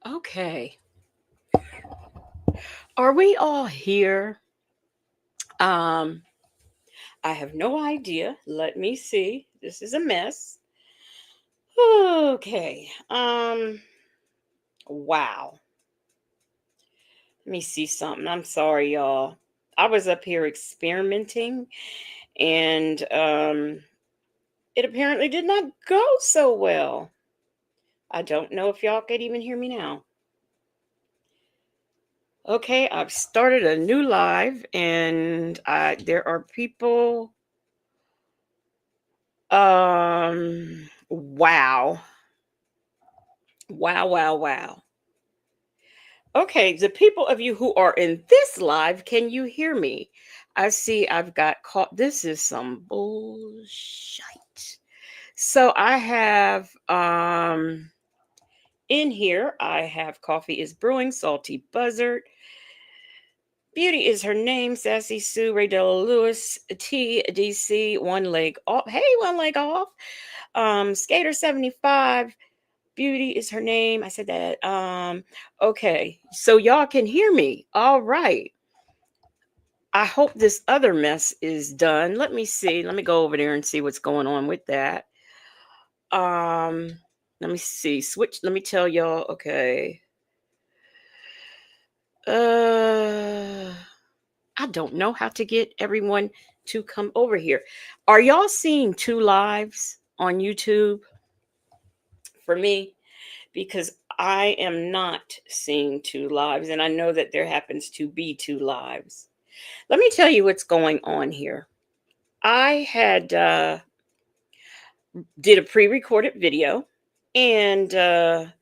Okay. Are we all here? Um, I have no idea. Let me see. This is a mess. Okay. Wow. Let me see something. I'm sorry, y'all. I was up here experimenting and it apparently did not go so well. I don't know if y'all could even hear me now. Okay, I've started a new live and there are people. Wow. Wow, wow, wow. Okay, the people of you who are in this live, can you hear me? I see I've got caught. This is some bullshit. So I have in here, I have coffee is brewing, salty buzzard. Beauty is her name, Sassy Sue, Ray Della Lewis, TDC, one leg off. Hey, one leg off. Skater 75. Beauty is her name. I said that. Okay. So y'all can hear me. All right. I hope this other mess is done. Let me see. Let me go over there and see what's going on with that. Um, Let me see. Switch. Let me tell y'all. Okay. Uh, I don't know how to get everyone to come over here. Are y'all seeing two lives on YouTube for me? Because I am not seeing two lives, and I know that there happens to be two lives. Let me tell you what's going on here. I had did a pre-recorded video, and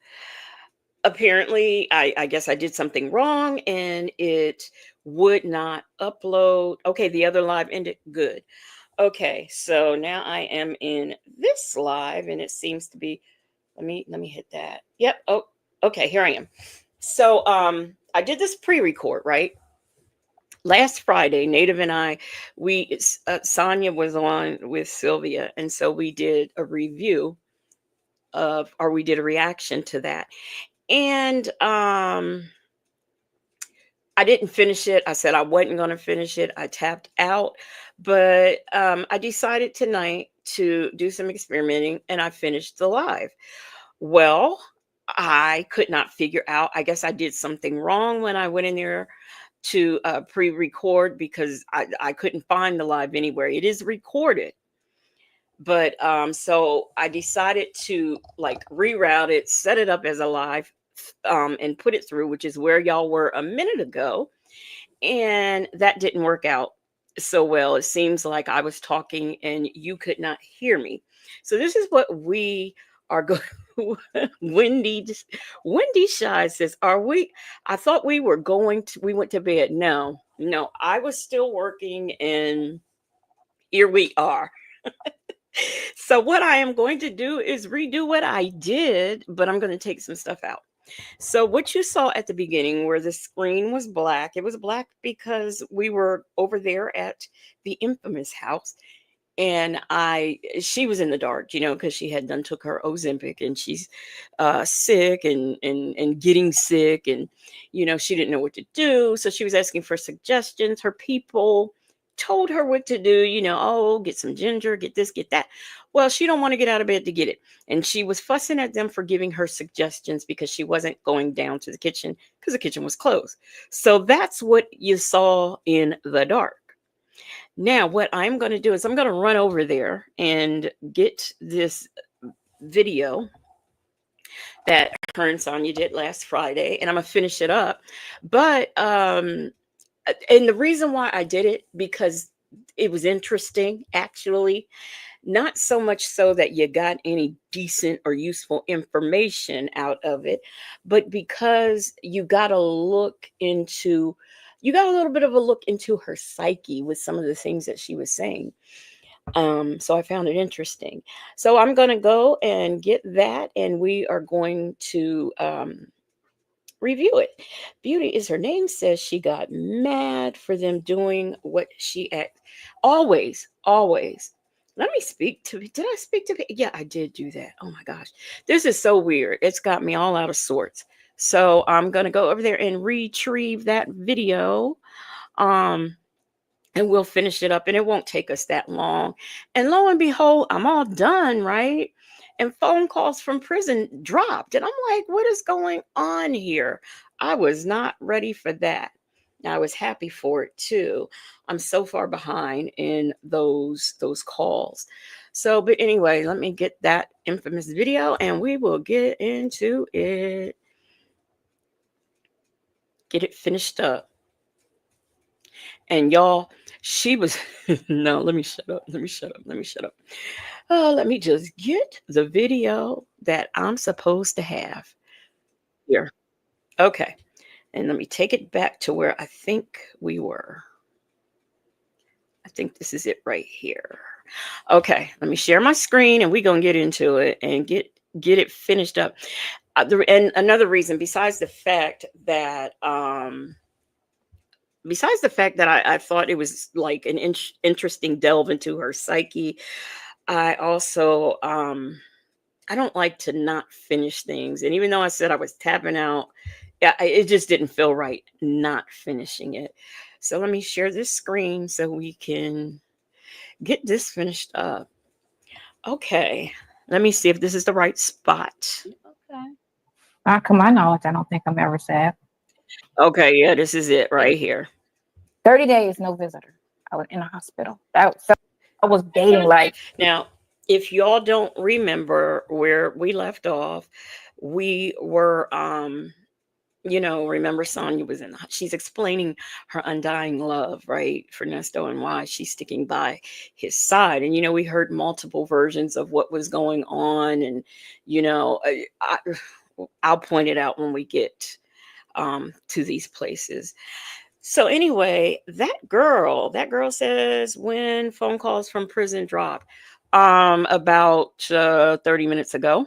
apparently, I guess I did something wrong, and it would not upload. Okay, the other live ended. Good. Okay, so now I am in this live, and it seems to be. Let me hit that. Yep. Oh, okay. Here I am. So I did this pre-record, right? Last Friday, Native and I, Sonya was on with Sylvia, and so we did a review of, or we did a reaction to that. And I didn't finish it. I said I wasn't going to finish it. I tapped out, but I decided tonight to do some experimenting, and I finished the live. Well, I could not figure out. I guess I did something wrong when I went in there to pre-record because I couldn't find the live anywhere. It is recorded, but so I decided to like reroute it, set it up as a live, and put it through, which is where y'all were a minute ago, and that didn't work out so well. It seems like I was talking and you could not hear me. So this is what we are going. Wendy, Wendy Shy says, "Are we? I thought we were going to. We went to bed. No, no, I was still working, and here we are." So what I am going to do is redo what I did, but I'm going to take some stuff out. So what you saw at the beginning where the screen was black, it was black because we were over there at the infamous house, and she was in the dark, because she had done took her Ozempic, and she's sick and getting sick, and she didn't know what to do, so she was asking for suggestions. Her people told her what to do, oh, get some ginger, get this, get that. Well, she don't want to get out of bed to get it, and she was fussing at them for giving her suggestions because she wasn't going down to the kitchen because the kitchen was closed. So that's what you saw in the dark. Now, what I'm going to do is I'm going to run over there and get this video that her and Sonya did last Friday, and I'm going to finish it up. But, and the reason why I did it, because it was interesting, actually, not so much so that you got any decent or useful information out of it, but because you got a little bit of a look into her psyche with some of the things that she was saying. So I found it interesting. So I'm going to go and get that, and we are going to review it. Beauty is her name says she got mad for them doing what she at. Always, always. Let me speak to. Did I speak to? Yeah, I did do that. Oh my gosh, this is so weird. It's got me all out of sorts. So I'm gonna go over there and retrieve that video. Um, and we'll finish it up, and it won't take us that long. And lo and behold, I'm all done, right? And phone calls from prison dropped. And I'm like, what is going on here? I was not ready for that. Now, I was happy for it too. I'm so far behind in those calls. So, but anyway, let me get that infamous video and we will get into it. Get it finished up. And y'all, she was no, let me shut up. Let me shut up. Let me shut up. Oh, let me just get the video that I'm supposed to have here. Okay. And let me take it back to where I think we were. I think this is it right here. Okay, let me share my screen and we're gonna get into it and get it finished up. And another reason, besides the fact that I thought it was like an interesting delve into her psyche, I also I don't like to not finish things. And even though I said I was tapping out, yeah, it just didn't feel right not finishing it. So let me share this screen so we can get this finished up. Okay. Let me see if this is the right spot. Okay. Not to my knowledge, I don't think I'm ever sad. Okay, yeah, this is it right here. 30 days, no visitor. I was in a hospital. So I was dating like. Now, if y'all don't remember where we left off, we were remember Sonya was she's explaining her undying love, right, for Nesto and why she's sticking by his side. And we heard multiple versions of what was going on, and I'll point it out when we get to these places. So anyway, that girl says when phone calls from prison dropped about 30 minutes ago.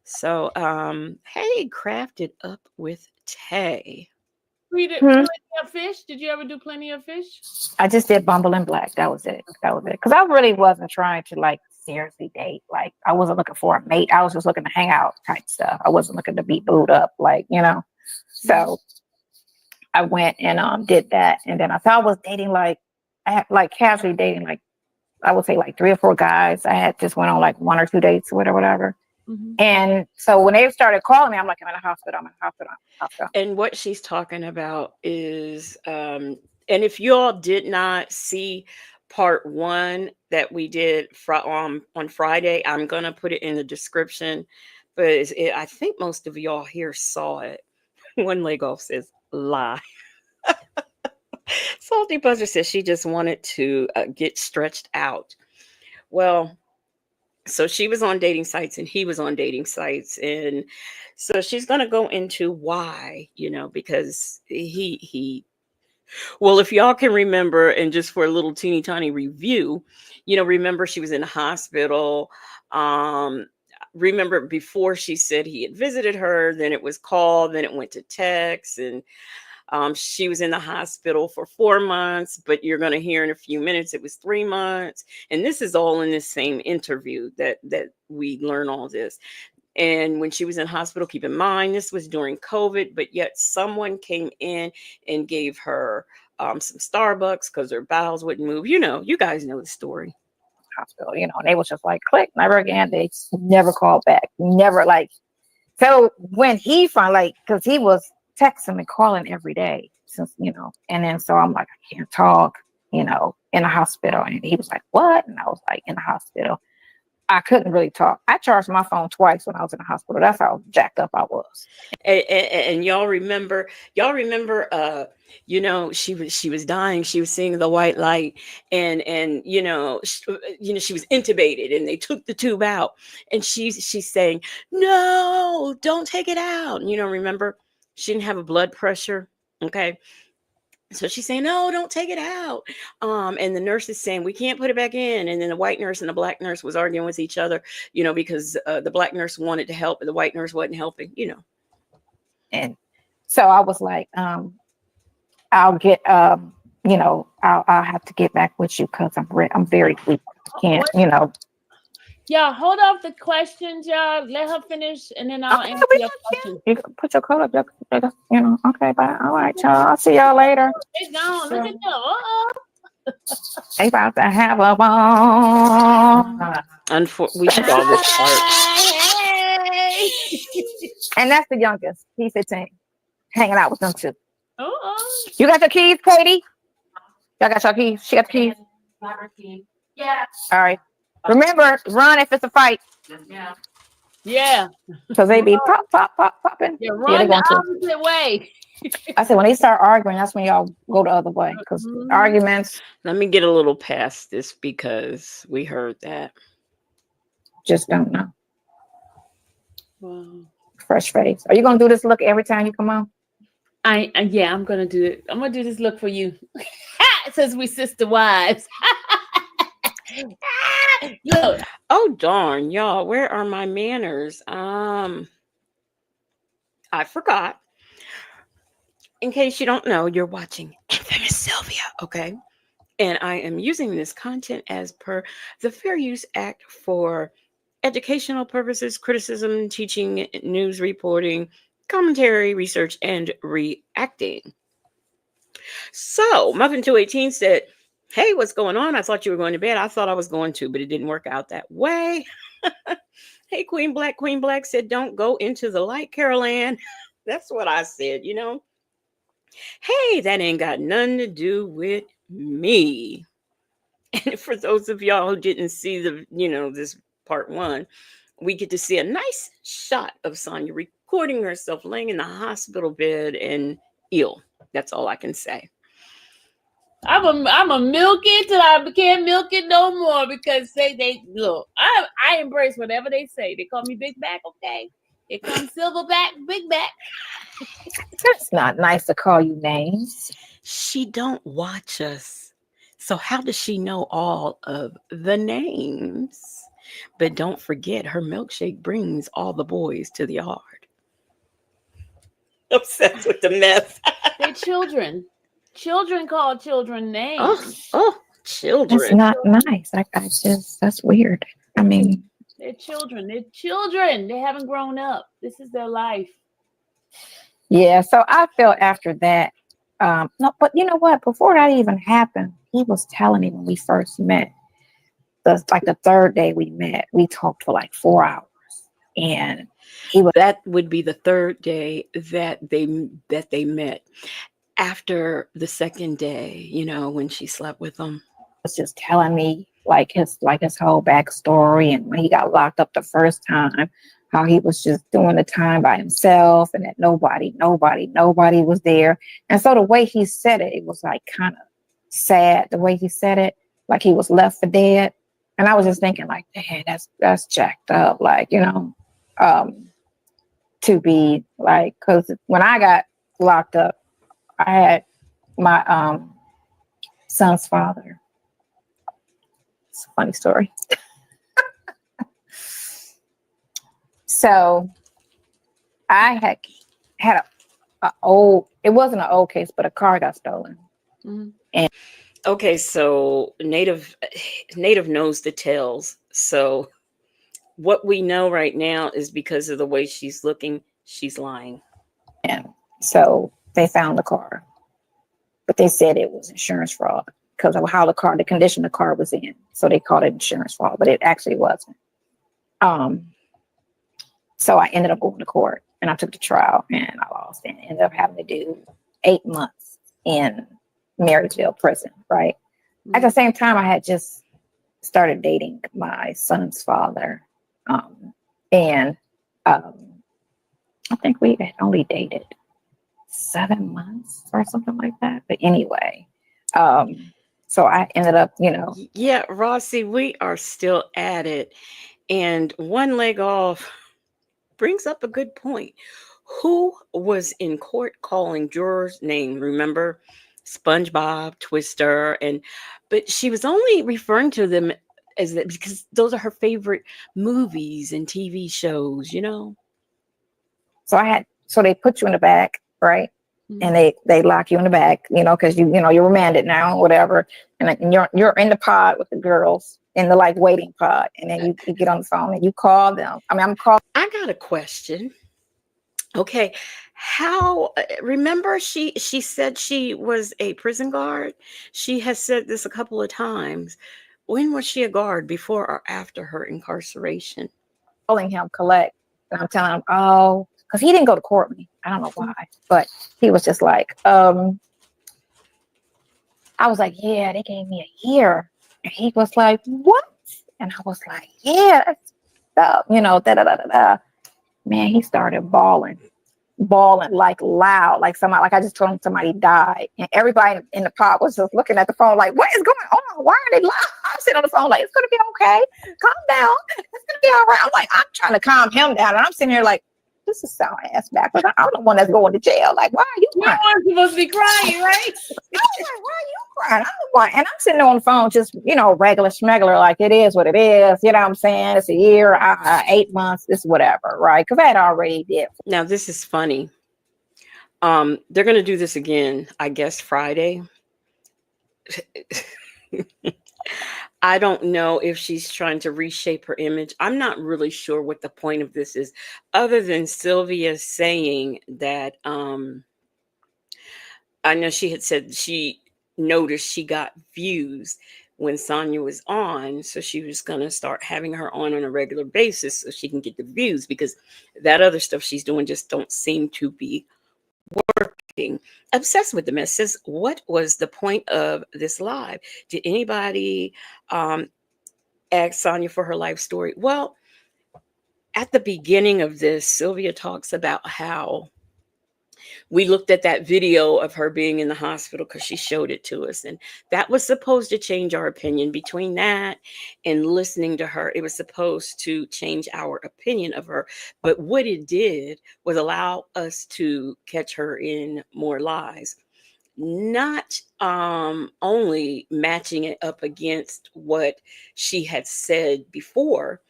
So hey, crafted up with Tay. We did plenty of fish. Did you ever do plenty of fish? I just did Bumble and Black. That was it. Because I really wasn't trying to like seriously date. Like I wasn't looking for a mate. I was just looking to hang out type stuff. I wasn't looking to be booed up, So I went and did that. And then I thought I was dating I had like casually dating like I would say like 3 or 4 guys. I had just went on like 1 or 2 dates or whatever. Mm-hmm. And so when they started calling me, I'm like, I'm in a hospital. And what she's talking about is, and if you all did not see part 1 that we did on Friday, I'm going to put it in the description. But I think most of y'all here saw it. One leg off says lie. Salty Buzzer says she just wanted to get stretched out. Well, so she was on dating sites and he was on dating sites. And so she's going to go into why, because well, if y'all can remember, and just for a little teeny tiny review, remember she was in the hospital. Remember before she said he had visited her, then it was called, then it went to text, and she was in the hospital for 4 months, but you're going to hear in a few minutes it was 3 months. And this is all in this same interview that we learn all this. And when she was in hospital, keep in mind, this was during COVID, but yet someone came in and gave her some Starbucks because her bowels wouldn't move. You guys know the story. Hospital, and they was just like, click, never again. They never called back. Never so when he finally, because he was texting and calling every day since, and then so I'm like, I can't talk, in a hospital. And he was like, what? And I was like, in the hospital. I couldn't really talk. I charged my phone twice when I was in the hospital. That's how jacked up I was. And y'all remember, she was dying. She was seeing the white light, and she was intubated, and they took the tube out, and she's saying, no, don't take it out. Remember, she didn't have a blood pressure. Okay. So she's saying, no, don't take it out. And the nurse is saying, we can't put it back in. And then the white nurse and the black nurse was arguing with each other, because the black nurse wanted to help, but the white nurse wasn't helping, And so I was like, I'll get, I'll have to get back with you because I'm very weak. I can't, Y'all hold off the questions, y'all. Let her finish, and then I'll Okay, answer we your got you. question. You can put your coat up. You know. Okay, bye. All right, y'all. I'll see y'all later. It's gone. Look at them. Uh-oh. They about to have a ball. We saw this part. Hey. And that's the youngest. He's 15. Hanging out with them too. Uh-oh. You got your keys, Katie? Y'all got your keys? She got the keys? Yeah. All right. Remember, run if it's a fight. Yeah. Because they be popping. Yeah, Yeah, run they're the going to. opposite way. I said, when they start arguing, that's when y'all go the other way. Because arguments Let me get a little past this because we heard that. just don't know. Wow. Fresh face. Are you going to do this look every time you come on? Yeah, I'm gonna do it. I'm gonna do this look for you. Since we sister wives. Look. Oh darn, y'all, where are my manners? I forgot. In case you don't know, you're watching Infamous Sylvia, okay? And I am using this content as per the Fair Use Act for educational purposes, criticism, teaching, news reporting, commentary, research, and reacting. So, Muffin218 said, "Hey, what's going on? I thought you were going to bed. I thought I was going to, but it didn't work out that way." Hey, Queen Black. Queen Black said, "Don't go into the light, Carol Ann." That's what I said, you know. Hey, that ain't got nothing to do with me. And for those of y'all who didn't see this part one, we get to see a nice shot of Sonya recording herself laying in the hospital bed and ill. That's all I can say. I'm a milk it till I can't milk it no more because they look. I embrace whatever they say. They call me Big Back, okay? It comes Silverback, Big Back. That's not nice to call you names. She don't watch us. So how does she know all of the names? But don't forget, her milkshake brings all the boys to the yard. Obsessed with the mess. They're children. Children call children names. Oh, That's children. not nice. That's weird. I mean, They're children. They're children. They haven't grown up. This is their life. yeah. So I felt after that. No, but you know what? Before that even happened, he was telling me when we first met. The third day we met, we talked for like 4 hours, and That would be the third day that they met. After the second day, when she slept with him. was just telling me his whole backstory, and when he got locked up the first time, how he was just doing the time by himself, and that nobody was there. And so the way he said it, it was like kind of sad. The way he said it, like he was left for dead. And I was just thinking, like, man, that's jacked up. Like, to be like, because when I got locked up, I had my son's father. It's a funny story. So I had a old, it wasn't an old case, but a car got stolen. Mm-hmm. And okay, so Native knows the tales. So what we know right now is because of the way she's looking, she's lying. And so they found the car, but they said it was insurance fraud because of how the condition the car was in. So they called it insurance fraud, but it actually wasn't. So I ended up going to court and I took the trial and I lost and ended up having to do 8 months in Marysville prison, right? Mm-hmm. At the same time, I had just started dating my son's father. And I think we had only dated 7 months or something like that. But anyway, so I ended up, Yeah, Rossi, we are still at it. And one leg off brings up a good point. Who was in court calling jurors' name? Remember? SpongeBob, Twister, but she was only referring to them as that because those are her favorite movies and TV shows, So they put you in the back, right? and they lock you in the back, because you're remanded now, whatever, and you're in the pod with the girls in the like waiting pod, and then you get on the phone and you call them. I mean, I'm calling. I got a question. Okay, remember she said she was a prison guard. She has said this a couple of times. When was she a guard, before or after her incarceration? Calling him collect, and I'm telling him, oh, because he didn't go to court with me. I don't know why, but he was just like, I was like, yeah, they gave me a year, and he was like, what? And I was like, yeah, that's stuff, da da da da da. Man, he started bawling like loud, like I just told him somebody died, and everybody in the pod was just looking at the phone like, what is going on? Why are they loud? I'm sitting on the phone like, it's gonna be okay, calm down, it's gonna be all right. I'm like, I'm trying to calm him down, and I'm sitting here like, this is sound ass backwards. I'm the one that's going to jail. Like, why are you crying? You're supposed to be crying, right? I'm like, why are you crying? I'm the one, and I'm sitting there on the phone, just regular schmegular, like it is what it is. You know what I'm saying? It's a year, 8 months, it's whatever, right? Because I had already did. Now this is funny. They're going to do this again, I guess, Friday. I don't know if she's trying to reshape her image. I'm not really sure what the point of this is, other than Sylvia saying that I know she had said she noticed she got views when Sonya was on, so she was going to start having her on a regular basis so she can get the views, because that other stuff she's doing just don't seem to be working. Obsessed with the Mess says, what was the point of this live? Did anybody ask Sonya for her life story? Well, at the beginning of this, Sylvia talks about how we looked at that video of her being in the hospital because she showed it to us, and that was supposed to change our opinion. Between that and listening to her, it was supposed to change our opinion of her. But what it did was allow us to catch her in more lies, not only matching it up against what she had said before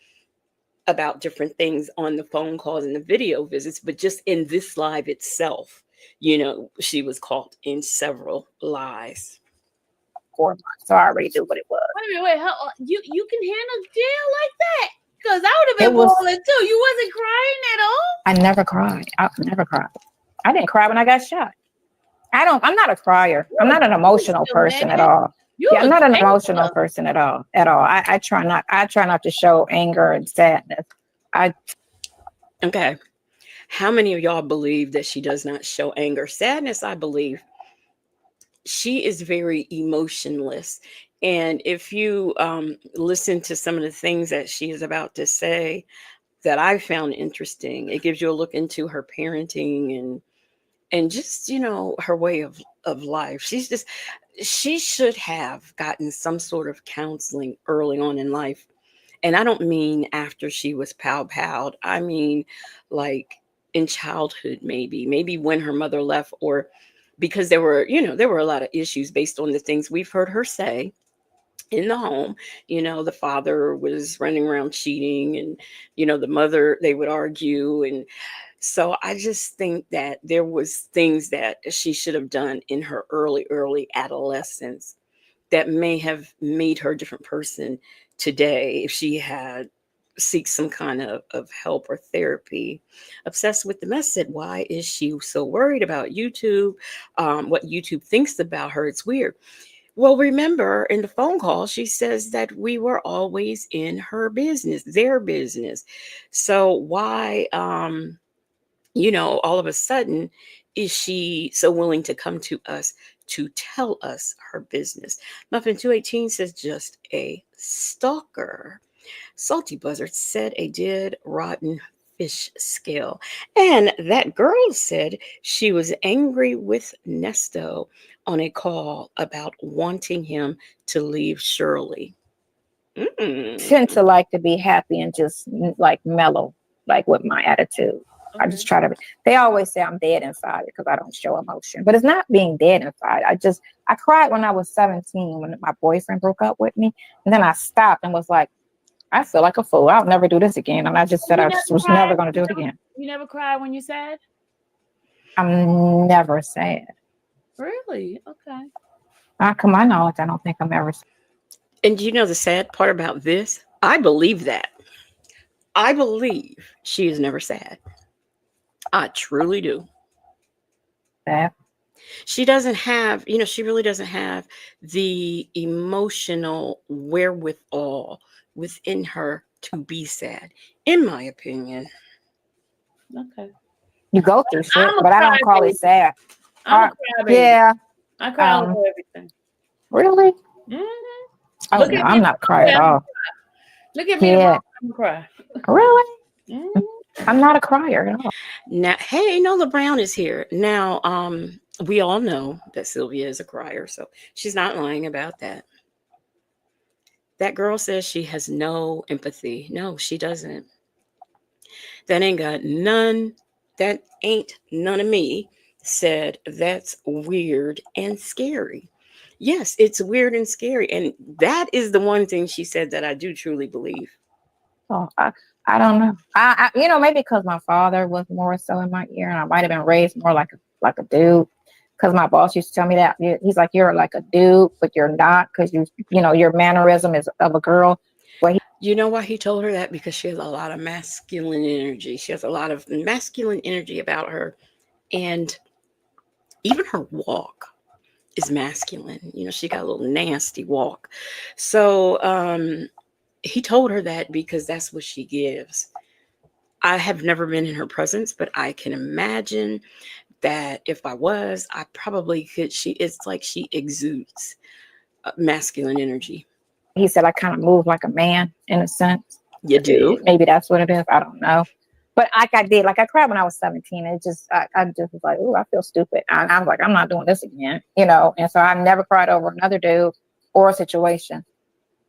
about different things on the phone calls and the video visits, but just in this live itself, she was caught in several lies. 4 months, so I already knew what it was. Wait, how you can handle jail like that? Because I would have been bawling too. You wasn't crying at all? I never cried. I didn't cry when I got shot. I'm not a crier. I'm not an emotional person at all. I'm not an emotional person at all. I try not to show anger and sadness. Okay. How many of y'all believe that she does not show anger? Sadness, I believe. She is very emotionless. And if you listen to some of the things that she is about to say that I found interesting, it gives you a look into her parenting and just, her way of life. She should have gotten some sort of counseling early on in life. And I don't mean after she was powed. I mean, like in childhood, maybe when her mother left, or because there were a lot of issues based on the things we've heard her say in the home. The father was running around cheating, and, the mother, they would argue. And so I just think that there was things that she should have done in her early adolescence that may have made her a different person today if she had seek some kind of help or therapy. Obsessed with the Mess said, why is she so worried about YouTube? What YouTube thinks about her? It's weird. Well, remember in the phone call, she says that we were always in her business, their business. So why, all of a sudden, is she so willing to come to us to tell us her business? Muffin 218 says, just a stalker. Salty Buzzard said, a dead, rotten fish scale. And that girl said she was angry with Nesto on a call about wanting him to leave Shirley. Tend to like to be happy and just like mellow, like with my attitude. I just try to. They always say I'm dead inside because I don't show emotion, but it's not being dead inside. I cried when I was 17 when my boyfriend broke up with me, and then I stopped and was like, I feel like a fool. I'll never do this again. And I just said I just was never going to do it again. You never cried when you're sad? I'm never sad. Really? Okay. Not to my knowledge, I don't think I'm ever sad. And you know the sad part about this? I believe that. I believe she is never sad. I truly do. She doesn't have, she really doesn't have the emotional wherewithal within her to be sad, in my opinion. Okay. You go through shit, I'm a but I don't call it crybaby. sad. I'm a crybaby. Yeah. I cry over everything. Really? Mm-hmm. Oh Look no, at me. I'm not crying at all. Look at me Yeah. tomorrow. I'm cry. Really? Mm-hmm. I'm not a crier at all. Now, hey, Nola Brown is here. Now, we all know that Sylvia is a crier, so she's not lying about that. That girl says she has no empathy. No, she doesn't. That ain't got none. That ain't none of me said that's weird and scary. Yes, it's weird and scary. And that is the one thing she said that I do truly believe. So I don't know. Maybe because my father was more so in my ear, and I might have been raised more like a dude. Because my boss used to tell me that he's like, you're like a dude, but you're not, because your mannerism is of a girl. You know why he told her that? Because she has a lot of masculine energy. She has a lot of masculine energy about her. And even her walk is masculine. She got a little nasty walk. So he told her that because that's what she gives. I have never been in her presence, but I can imagine that if I was, I probably could. It's like she exudes masculine energy. He said I kind of move like a man in a sense. You do? Maybe that's what it is. I don't know. But I cried when I was 17. It just, I just was like, ooh, I feel stupid. I was like, I'm not doing this again, And so I've never cried over another dude or a situation,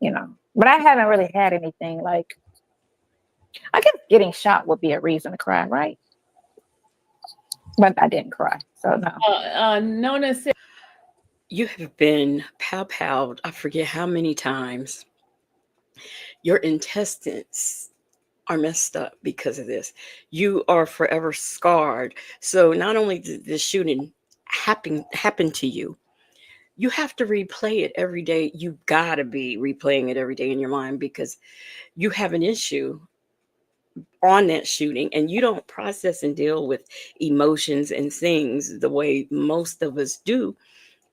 But I haven't really had anything like, I guess getting shot would be a reason to cry, right? But I didn't cry, so no. Nona said, you have been pow-powed, I forget how many times. Your intestines are messed up because of this. You are forever scarred. So not only did the shooting happen to you, you have to replay it every day. You gotta be replaying it every day in your mind because you have an issue on that shooting and you don't process and deal with emotions and things the way most of us do.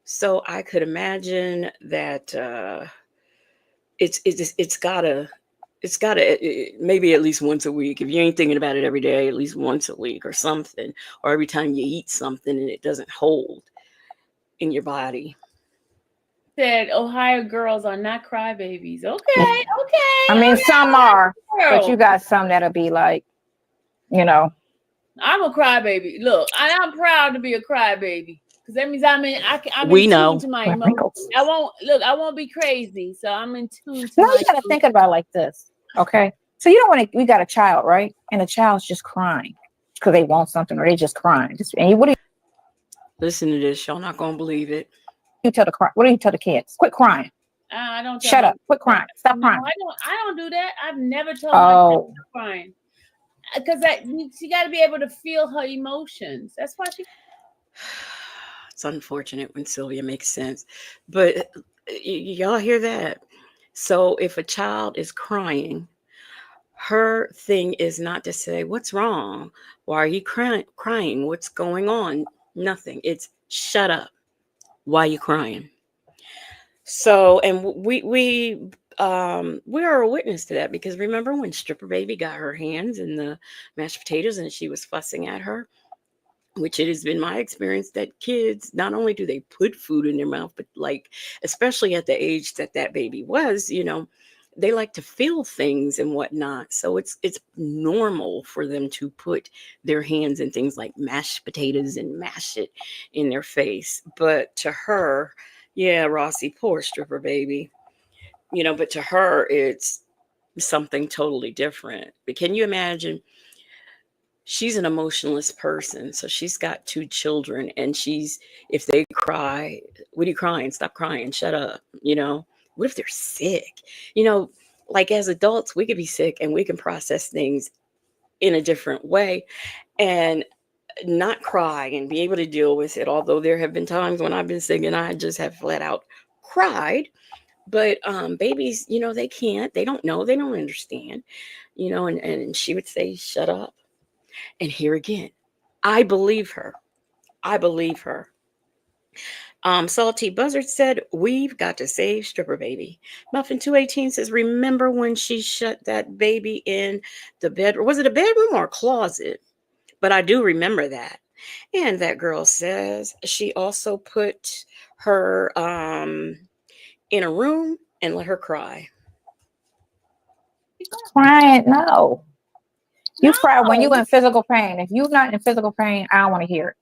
So I could imagine that it's gotta maybe at least once a week. If you ain't thinking about it every day, at least once a week or something, or every time you eat something and it doesn't hold in your body. Said Ohio girls are not crybabies. Okay. I mean, some are, but you got some that'll be like, I'm a crybaby. Look, I'm proud to be a crybaby because that means I'm We in know. tune to my emotions. I won't be crazy, so I'm in tune to Now my you got to think about it like this, okay? So you don't want to. We got a child, right? And the child's just crying because they want something, or they just crying. What do you Listen to this, y'all not gonna believe it. tell What do you tell the kids? Quit crying. I don't. Shut up. Quit crying. Stop crying. I don't do that. I've never told my kid to stop crying because she got to be able to feel her emotions. That's why she. It's unfortunate when Sylvia makes sense, but y'all hear that? So if a child is crying, her thing is not to say, "What's wrong? Why are you crying? What's going on?" Nothing. It's shut up. Why are you crying? So, and we are a witness to that because remember when Stripper Baby got her hands in the mashed potatoes and she was fussing at her, which it has been my experience that kids, not only do they put food in their mouth, but like, especially at the age that baby was, they like to feel things and whatnot. So it's normal for them to put their hands in things like mashed potatoes and mash it in their face. But to her, yeah, Rossi, poor Stripper Baby, but to her, it's something totally different. But can you imagine? She's an emotionless person. So she's got two children, and if they cry, what are you crying? Stop crying. Shut up. What if they're sick? Like as adults, we could be sick and we can process things in a different way. And not cry and be able to deal with it. Although there have been times when I've been sick and I just have flat out cried. But babies, they can't. They don't know. They don't understand. And she would say, "Shut up." And here again, I believe her. I believe her. Salty Buzzard said, "We've got to save Stripper Baby." Muffin 218 says, "Remember when she shut that baby in the bedroom? Was it a bedroom or a closet? But I do remember that." And that girl says she also put her in a room and let her cry. Crying, no. You cry when No. you're in physical pain. If you're not in physical pain, I don't want to hear it.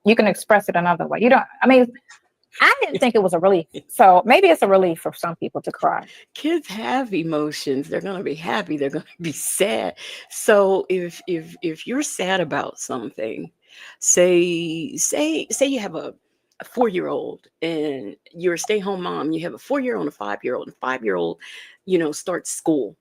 You can express it another way. You don't, I mean, I didn't think it was a relief. So maybe it's a relief for some people to cry. Kids have emotions. They're going to be happy. They're going to be sad. So if you're sad about something, say you have a 4-year-old and you're a stay-home mom, you have a 4-year-old and a 5-year-old, and 5-year-old, starts school.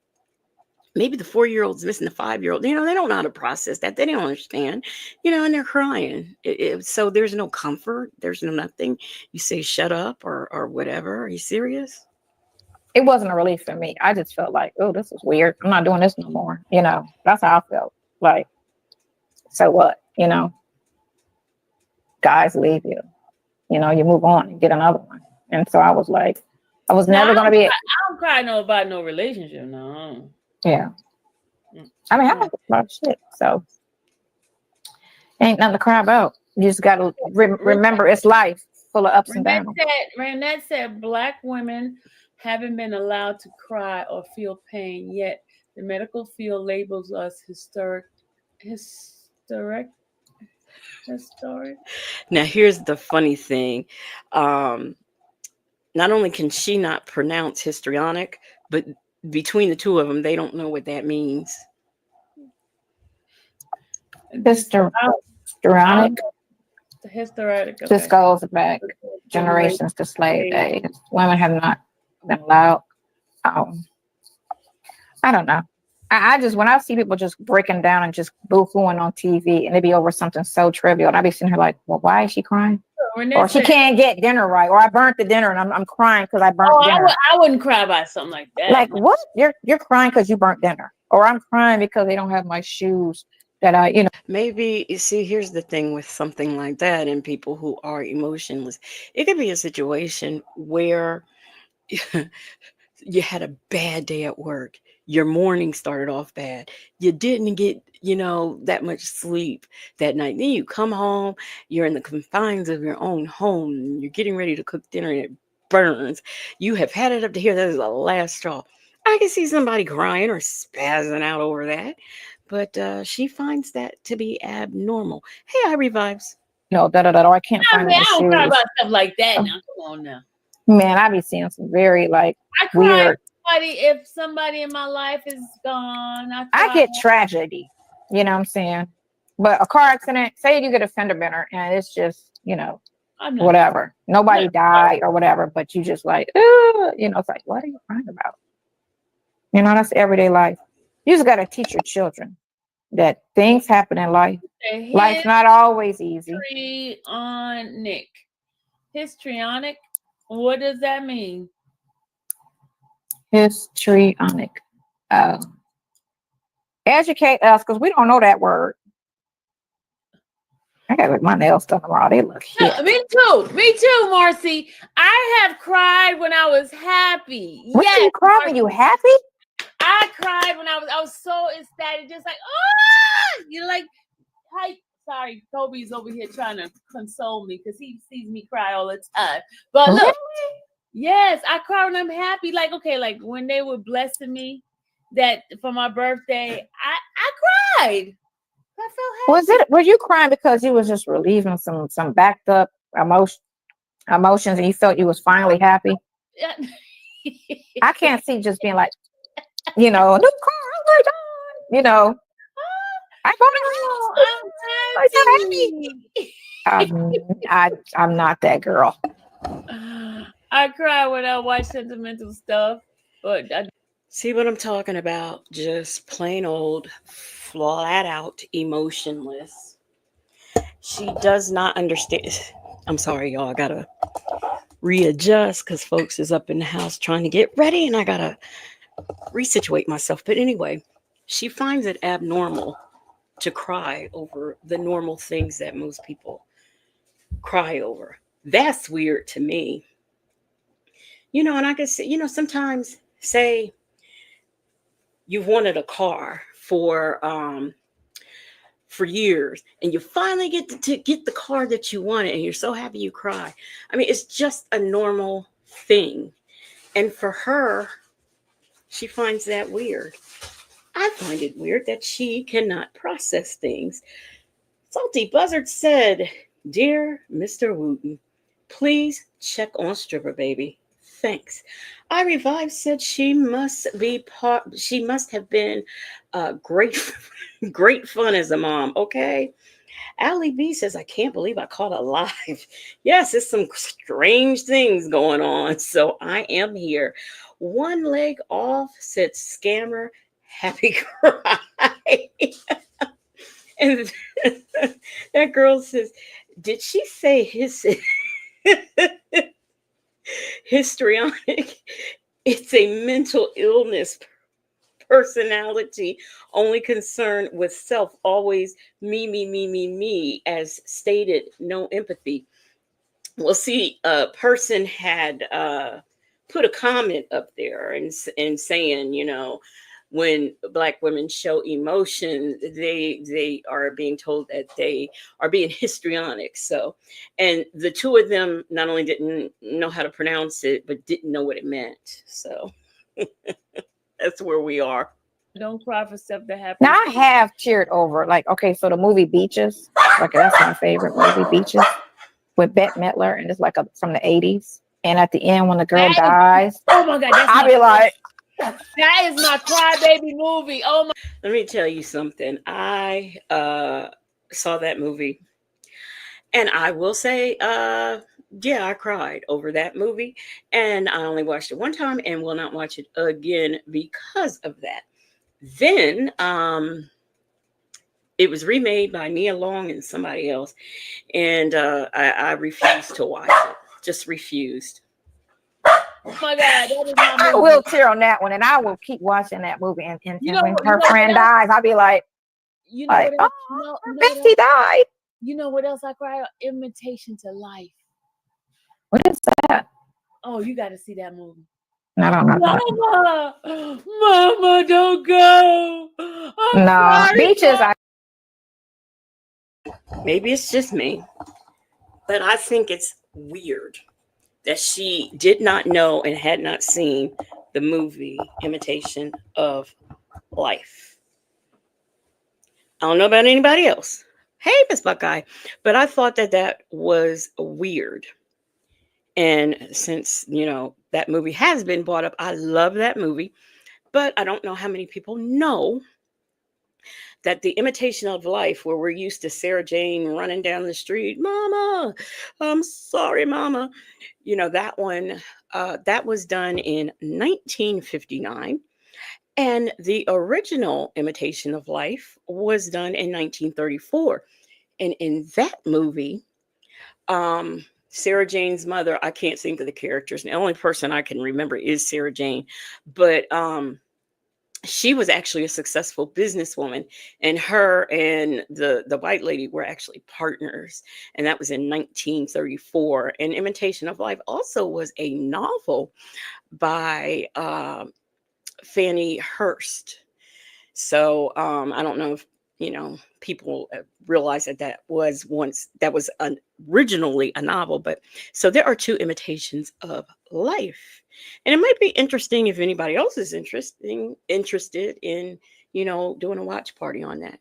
Maybe the 4-year-old's missing the 5-year-old. They don't know how to process that. They don't understand, and they're crying. So there's no comfort. There's no nothing. You say, "Shut up," or whatever. Are you serious? It wasn't a relief for me. I just felt like, oh, this is weird. I'm not doing this no more. That's how I felt. Like, so what? Guys leave you. You move on and get another one. And so I was like, I was never going to be. I don't cry about no relationship. No. Yeah. I mean, I don't about shit. So ain't nothing to cry about. You just got to remember it's life full of ups and downs. Renette said Black women haven't been allowed to cry or feel pain yet. The medical field labels us historic. Now, here's the funny thing. Not only can she not pronounce histrionic, but between the two of them, they don't know what that means. Histrionic. Historic. Okay. This goes back generations to slave days. Women have not been allowed. I don't know. I just, when I see people just breaking down and just boo-hooing on TV and it be over something so trivial, and I be sitting here like, well, why is she crying? Or she can't get dinner right, or I burnt the dinner and I'm crying because I burnt dinner. I wouldn't cry about something like that. Like, what? You're crying because you burnt dinner, or I'm crying because they don't have my shoes that Maybe, you see, here's the thing with something like that and people who are emotionless. It could be a situation where you had a bad day at work. Your morning started off bad. You didn't get, that much sleep that night. Then you come home, you're in the confines of your own home, you're getting ready to cook dinner and it burns. You have had it up to here. That is the last straw. I can see somebody crying or spazzing out over that, but she finds that to be abnormal. Hey, I revives. I can't find my I don't cry shoes. about stuff like that. Now, come on now. Man, I be seeing some very I cry weird. if somebody in my life is gone. I get tragedy, you know what I'm saying? But a car accident, say you get a fender bender and it's just, whatever. Nobody died or whatever, but you just like, it's like, what are you crying about? That's everyday life. You just got to teach your children that things happen in life. Life's not always easy. Histrionic. What does that mean? Histrionic. Educate us, because we don't know that word. I gotta get my nails done tomorrow. They look hit. Me too, Marcy. I have cried when I was happy. When you cry when you happy? I cried when I was so ecstatic, just like, hi. Sorry, Toby's over here trying to console me because he sees me cry all the time. But look, yes, I cry when I'm happy. Like, okay, like when they were blessing me that for my birthday, I cried. I felt happy. Was you crying because you was just relieving some backed up emotions and you felt you was finally happy? I can't see just being like, new car, oh my God, I'm not that girl. I cry when I watch sentimental stuff, but see what I'm talking about? Just plain old, flat out emotionless. She does not understand. I'm sorry, y'all. I gotta readjust because folks is up in the house trying to get ready, and I gotta resituate myself. But anyway, she finds it abnormal to cry over the normal things that most people cry over. That's weird to me. And I could say, sometimes say you've wanted a car for years and you finally get to get the car that you wanted and you're so happy you cry. I mean, it's just a normal thing. And for her, she finds that weird. I find it weird that she cannot process things. Salty Buzzard said, "Dear Mr. Wooten, please check on Stripper Baby. Thanks." I Revived said she must have been great great fun as a mom. Okay. Allie B says, "I can't believe I caught it live." Yes, it's some strange things going on. So I am here. One leg off, said Scammer. Happy cry. And that girl says, "Did she say his histrionic?" It's a mental illness personality, only concerned with self, always me, me, me, me, me, as stated, no empathy. Well, see, a person had put a comment up there and saying, when Black women show emotion, they are being told that they are being histrionic. So, and the two of them not only didn't know how to pronounce it, but didn't know what it meant. So that's where we are. Don't cry for stuff that happens. Now I have cheered over, like, okay, so the movie Beaches, like that's my favorite movie, Beaches, with Bette Midler, and it's like from the 80s. And at the end, when the girl dies, oh my God, I'll be like, that is my crybaby movie. Oh my. Let me tell you something. I saw that movie, and I will say, yeah, I cried over that movie, and I only watched it one time and will not watch it again because of that. Then it was remade by Nia Long and somebody else, and I refused to watch it. Just refused. Oh my God, that is my I movie. will tear on that one, and I will keep watching that movie. And when her friend dies, I'll be like, oh, her bestie died. You know what else I cry? Invitation to Life. What is that? Oh, you got to see that movie. I don't know. Mama, don't go. I'm sorry, Beaches. Maybe it's just me, but I think it's weird that she did not know and had not seen the movie Imitation of Life. I don't know about anybody else. Hey, Miss Buckeye. But I thought that was weird. And since, that movie has been brought up, I love that movie. But I don't know how many people know that the Imitation of Life, where we're used to Sarah Jane running down the street, "Mama, I'm sorry, Mama." That one, that was done in 1959. And the original Imitation of Life was done in 1934. And in that movie, Sarah Jane's mother, I can't think of the characters. The only person I can remember is Sarah Jane. But she was actually a successful businesswoman, and her and the white lady were actually partners, and that was in 1934. And Imitation of Life also was a novel by Fannie Hurst. So I don't know if people realize that was originally a novel. But so there are two Imitations of Life, and it might be interesting if anybody else is interested in doing a watch party on that.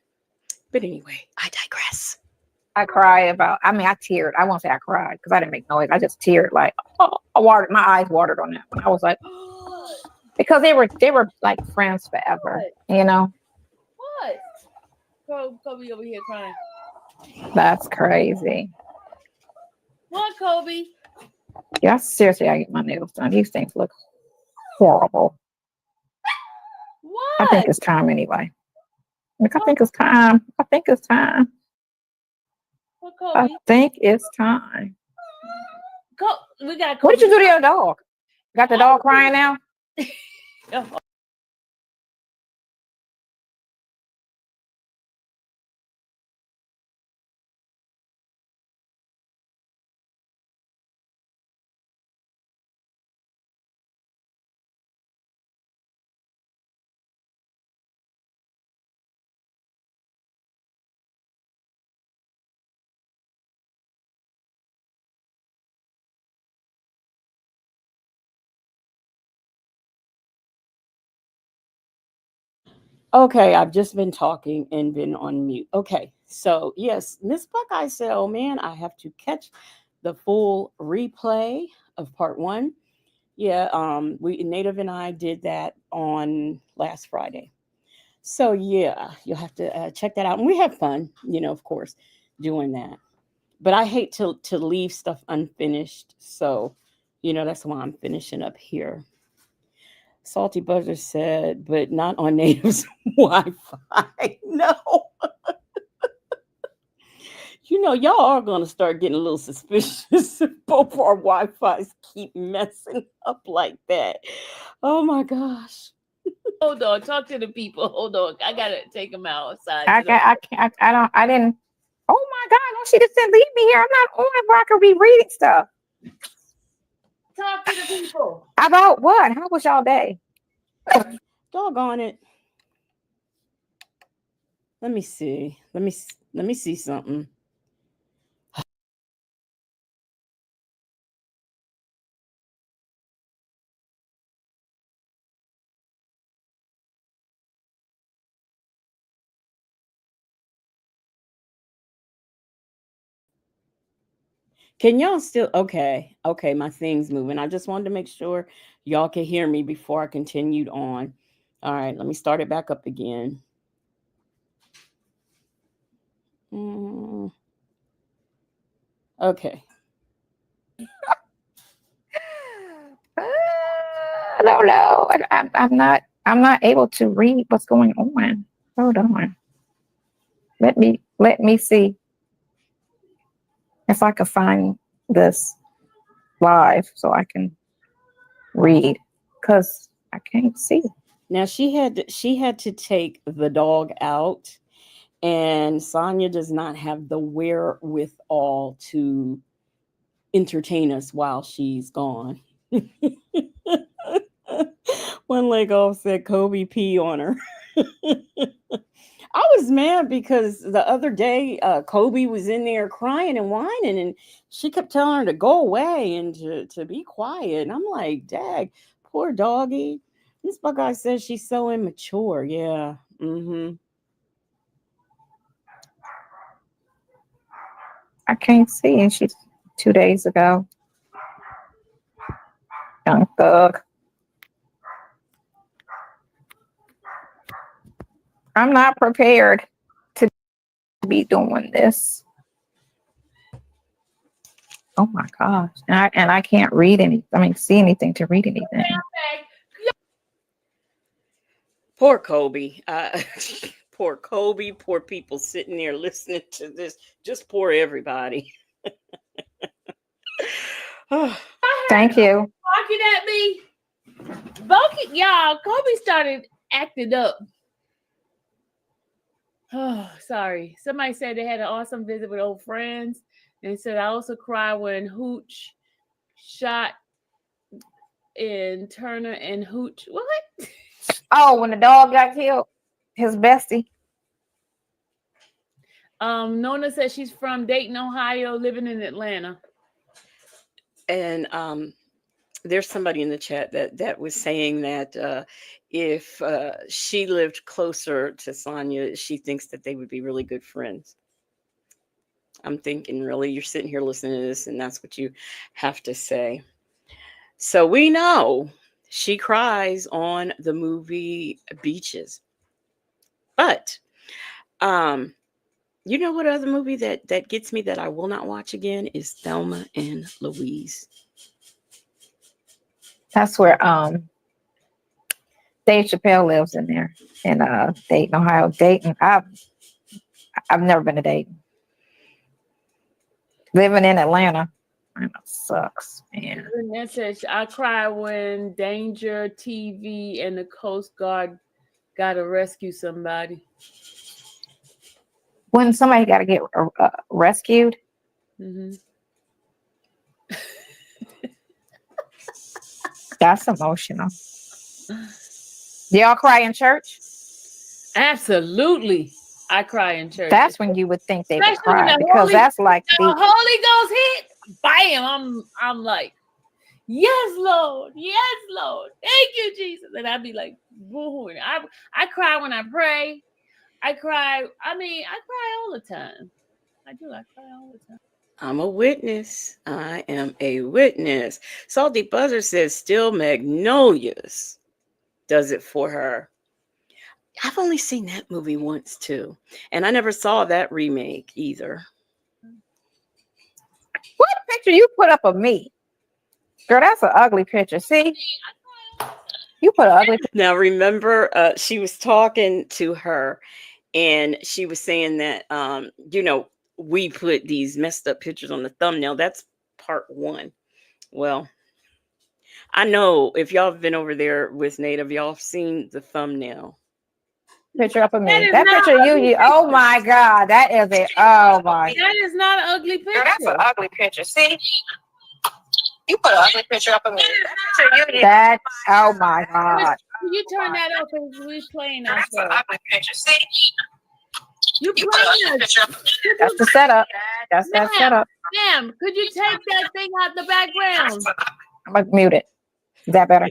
But anyway, I digress. I teared. I won't say I cried because I didn't make noise. I just teared, like, my eyes watered on that one. I was like, because they were like friends forever, What? Kobe over here crying. That's crazy. What, Kobe? Yeah, seriously, I get my nails done. These things look horrible. What? I think it's time anyway. I think it's time. What, I Kobe. think it's time. We got What Kobe. did you do to your dog? Got the dog crying now? Oh, Okay, I've just been talking and been on mute. Okay, so yes, Miss Buckeye said, "Oh man, I have to catch the full replay of part one." Yeah, we Native and I did that on last Friday. So yeah, you'll have to check that out, and we have fun, of course, doing that. But I hate to leave stuff unfinished, so that's why I'm finishing up here. Salty Butter said, but not on Native's Wi-Fi. No, y'all are gonna start getting a little suspicious if both our Wi-Fi's keep messing up like that. Oh my gosh. hold on. Talk to the people. Hold on. I gotta take them outside. I can't, I didn't. Oh my God, no, she just said leave me here. I'm not on it where I could be reading stuff. Talk to the people. About what? How was y'all day? Doggone it. Let me see. Let me see something. Can y'all still okay? Okay, my thing's moving. I just wanted to make sure y'all can hear me before I continued on. All right, let me start it back up again. Mm, okay. I don't know. I'm not able to read what's going on. Hold on. Let me see if I can find this live so I can read because I can't see. Now she had to take the dog out, and Sonya does not have the wherewithal to entertain us while she's gone. One leg off said Kobe pee on her. I was mad because the other day Kobe was in there crying and whining, and she kept telling her to go away and to be quiet. And I'm like, Dag, poor doggy. This Buckeye says she's so immature. Yeah. Mm-hmm. I can't see. And she's 2 days ago. Young thug. I'm not prepared to be doing this. Oh my gosh. And I can't read see anything to read anything. Okay. Poor Kobe. Poor Kobe. Poor people sitting there listening to this. Just poor everybody. Thank you. Barking at me. Y'all, Kobe started acting up. Oh, sorry. Somebody said they had an awesome visit with old friends. And said, I also cried when Hooch shot in Turner and Hooch. What? Oh, when the dog got killed, his bestie. Nona says she's from Dayton, Ohio, living in Atlanta. And there's somebody in the chat that was saying that if she lived closer to Sonya, she thinks that they would be really good friends. I'm thinking, really, you're sitting here listening to this, and that's what you have to say. So we know she cries on the movie Beaches, but you know what other movie that gets me that I will not watch again is Thelma and Louise. That's where Dave Chappelle lives in there in Dayton, Ohio. Dayton. I've never been to Dayton. Living in Atlanta. Atlanta sucks, man. And that says, I cry when Danger TV and the Coast Guard got to rescue somebody. When somebody got to get rescued, Mm-hmm. that's emotional. Do y'all cry in church? Absolutely. I cry in church. That's when you would think they would Especially when cry, the because that's like the the Holy Ghost hit. Bam! I'm like, yes, Lord, yes, Lord, thank you, Jesus. And I'd be like, boo-hooing. I cry when I pray. I cry. I mean, I cry all the time. I do. I cry all the time. I'm a witness. I am a witness. Salty Buzzer says still Magnolias does it for her. I've only seen that movie once too. And I never saw that remake either. what picture you put up of me? Girl, that's an ugly picture. See? You put an ugly picture. Now remember, she was talking to her and she was saying that we put these messed up pictures on the thumbnail. That's part one. Well, I know if y'all have been over there with Native, y'all have seen the thumbnail. Picture up of me. That is That not picture an of ugly you, oh my God, that is a, oh my. That is not an ugly picture. Girl, that's an ugly picture. See? You put an ugly picture up of me. That, oh my God. Can you turn that off? Because we're playing That's an ourselves. ugly picture. See? You You put an playing ugly us. picture up of me. That's the setup. That's that setup. Ma'am, could you take that thing out the background? I'm going to mute it. Is that better?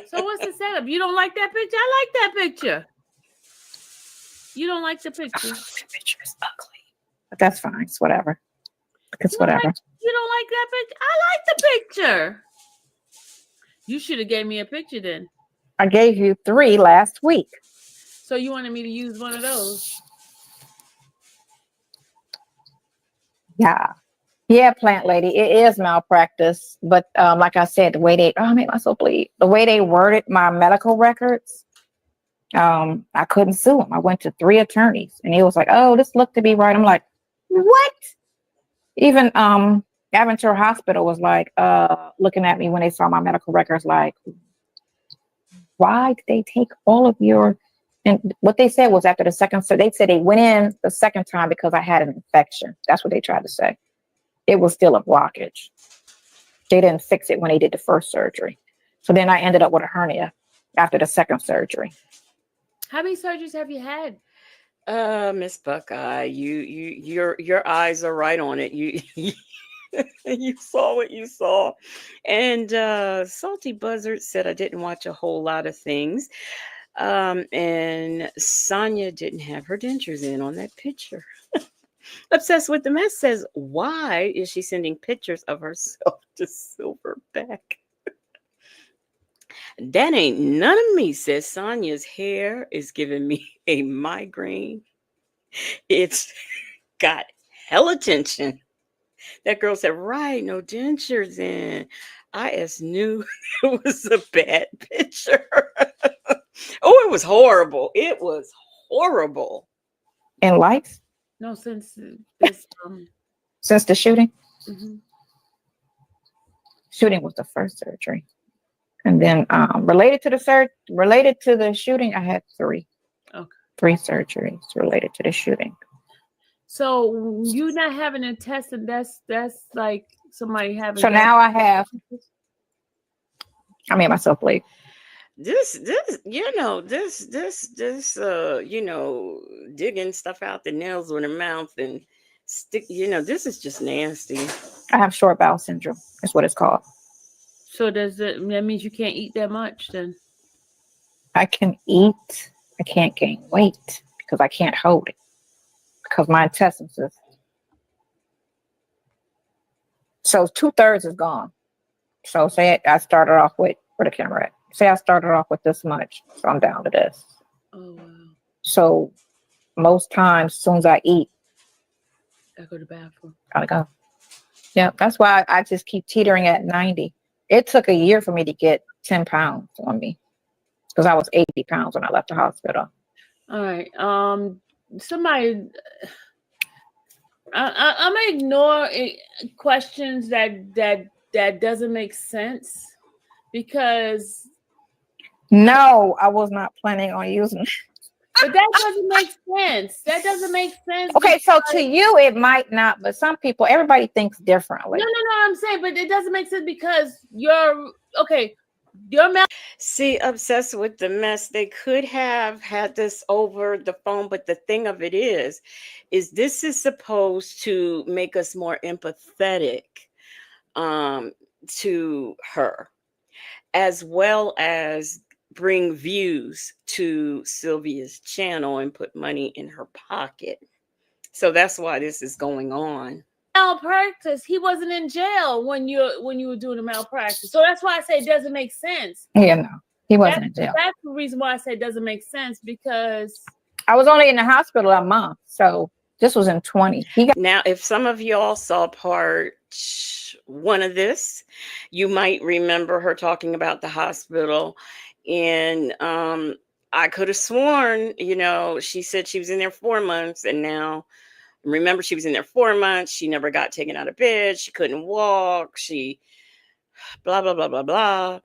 So what's the setup? You don't like that picture? I like that picture. You don't like the picture? The picture is ugly. But that's fine. It's whatever. It's You don't whatever. You don't like that picture? I like the picture. You should have gave me a picture then. I gave you 3 last week. So you wanted me to use one of those? Yeah. Yeah, plant lady. It is malpractice. But like I said, the way they, oh, I made myself bleed. The way they worded my medical records, I couldn't sue them. I went to 3 attorneys and he was like, oh, this looked to be right. I'm like, what? Even Aventura Hospital was like looking at me when they saw my medical records, like, why did they take all of your, and what they said was after the second, so they said they went in the second time because I had an infection. That's what they tried to say. It was still a blockage. They didn't fix it when they did the first surgery. So then I ended up with a hernia after the second surgery. How many surgeries have you had? Miss Buckeye, your eyes are right on it. You you saw what you saw. And Salty Buzzard said I didn't watch a whole lot of things. And Sonya didn't have her dentures in on that picture. Obsessed with the Mess says, why is she sending pictures of herself to Silverback? That ain't none of me, says Sonia's hair is giving me a migraine. It's got hell attention. That girl said, right, no dentures in. IS knew it was a bad picture. Oh, it was horrible. It was horrible. In life? No, since this. Since the shooting? Mm-hmm. Shooting was the first surgery. And then related to the shooting, I had 3. Okay. 3 surgeries related to the shooting. So you not having a test, and that's like somebody having. So now I have. I made myself bleed. This digging stuff out the nails with her mouth and stick, this is just nasty. I have short bowel syndrome. That's what it's called. So that means you can't eat that much then? I can eat. I can't gain weight because I can't hold it because my intestines is. So 2/3 is gone. So say I started off with, where the camera at? Say I started off with this much. So I'm down to this. Oh, wow. So most times, as soon as I eat, I go to the bathroom. gotta go. Yeah, that's why I just keep teetering at 90. It took a year for me to get 10 pounds on me because I was 80 pounds when I left the hospital. All right. Somebody, I'm gonna ignore questions that doesn't make sense because. No, I was not planning on using it. But that doesn't make sense. That doesn't make sense. Okay, so to you it might not, but some people, everybody thinks differently. No, I'm saying, but it doesn't make sense because you're okay. Your mouth. See, obsessed with the mess. They could have had this over the phone, but the thing of it is this is supposed to make us more empathetic um, to her, as well as bring views to Sylvia's channel and put money in her pocket. So that's why this is going on. Malpractice. He wasn't in jail when you were doing the malpractice. So that's why I say it doesn't make sense. Yeah, no, he wasn't in jail. That's the reason why I say it doesn't make sense, because I was only in the hospital a month, so this was in 20. Now, if some of y'all saw part one of this, you might remember her talking about the hospital, and I could have sworn, she said she was in there 4 months, and now remember she was in there 4 months. She never got taken out of bed. She couldn't walk. She blah blah blah blah blah.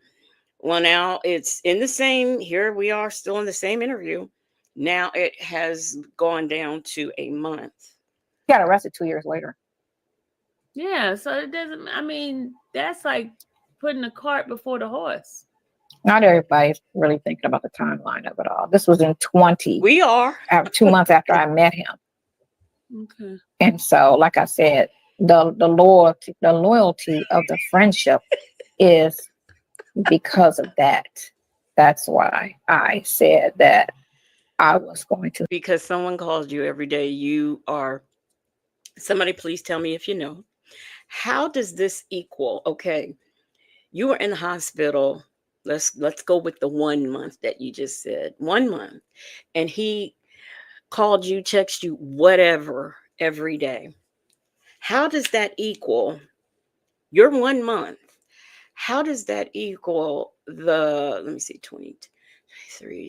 Well, now it's in the same. Here we are, still in the same interview. Now it has gone down to a month. He got arrested 2 years later. Yeah, so it doesn't. I mean, that's like putting the cart before the horse. Not everybody's really thinking about the timeline of it all. This was in 20. We are 2 months after I met him. Okay. And so, like I said, the loyalty of the friendship is because of that. That's why I said that I was going to. Because someone calls you every day. You are somebody. Please tell me if you know. How does this equal? Okay, you were in the hospital. Let's go with the 1 month that you just said. 1 month, and he called you, texted you, whatever, every day. How does that equal your 1 month? How does that equal let me see, 23,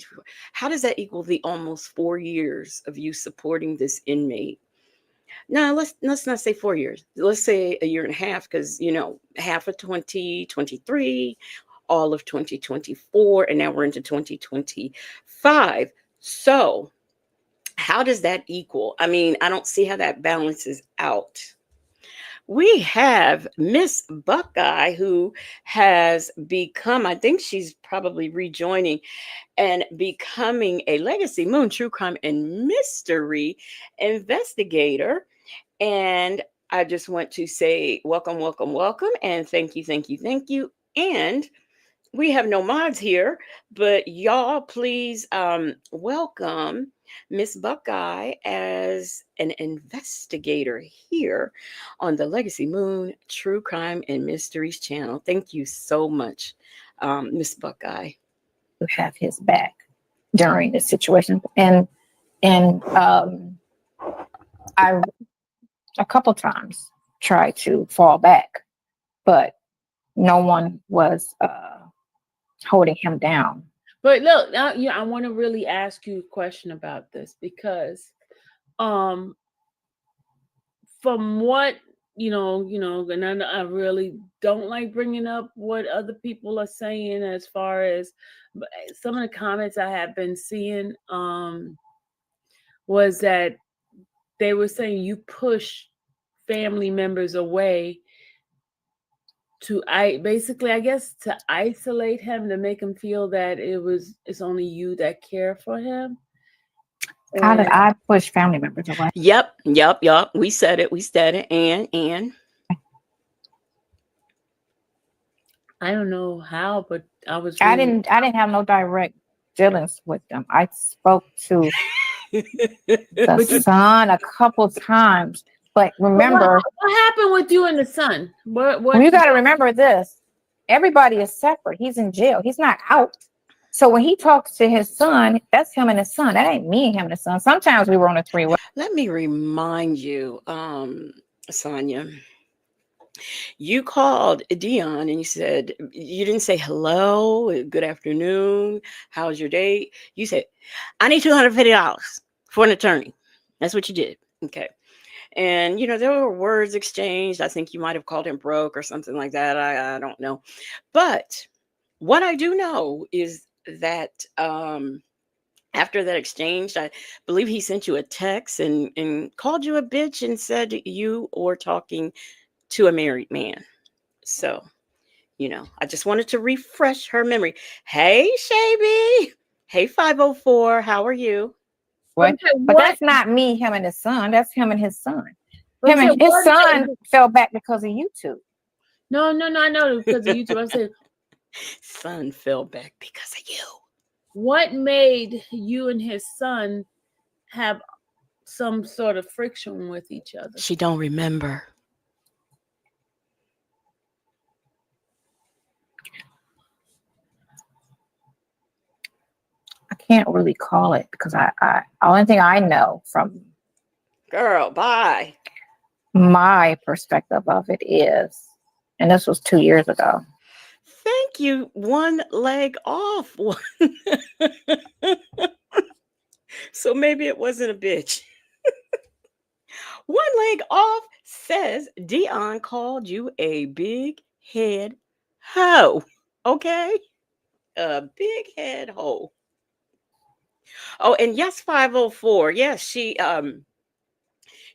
how does that equal the almost 4 years of you supporting this inmate? No, let's not say 4 years. Let's say a year and a half, because half of 2023, all of 2024, and now we're into 2025. So how does that equal? I mean, I don't see how that balances out. We have Miss Buckeye, who has become, I think she's probably rejoining and becoming a Legacy Moon true crime and mystery investigator. And I just want to say welcome, welcome, welcome, and thank you, thank you, thank you. And we have no mods here, but y'all please welcome Miss Buckeye as an investigator here on the Legacy Moon True Crime and Mysteries channel. Thank you so much, Miss Buckeye. To have his back during this situation, and I a couple times tried to fall back, but no one was holding him down. But look, now, I want to really ask you a question about this, because from what and I really don't like bringing up what other people are saying, as far as some of the comments I have been seeing was that they were saying you push family members away to basically, I guess, to isolate him, to make him feel that it's only you that care for him. How did I push family members away? Yep. We said it. And I don't know how, but I didn't have no direct dealings with them. I spoke to the son a couple times. But remember, what happened with you and the son? What you got to remember this. Everybody is separate. He's in jail. He's not out. So when he talks to his son, that's him and his son. That ain't me and him and his son. Sometimes we were on a three-way. Let me remind you, Sonia, you called Dion and you said, you didn't say hello, good afternoon, how's your day? You said, I need $250 for an attorney. That's what you did. Okay. And, there were words exchanged. I think you might have called him broke or something like that. I don't know. But what I do know is that after that exchange, I believe he sent you a text and called you a bitch and said you were talking to a married man. So, I just wanted to refresh her memory. Hey, Shaby. Hey, 504. How are you? What? But What? that's not me, him and his son. That's him and his son. But I'm Him and saying, his what son made, fell back because of YouTube. no, I know because of YouTube. I'm saying, Son fell back because of you. what made you and his son have some sort of friction with each other? She don't remember. I can't really call it because I only thing I know from Girl, bye. my perspective of it is, and this was 2 years ago. Thank you. One leg off. So maybe it wasn't a bitch. One leg off says Dion called you a big head hoe. Okay? A big head hoe. Oh, and yes, 504. Yes,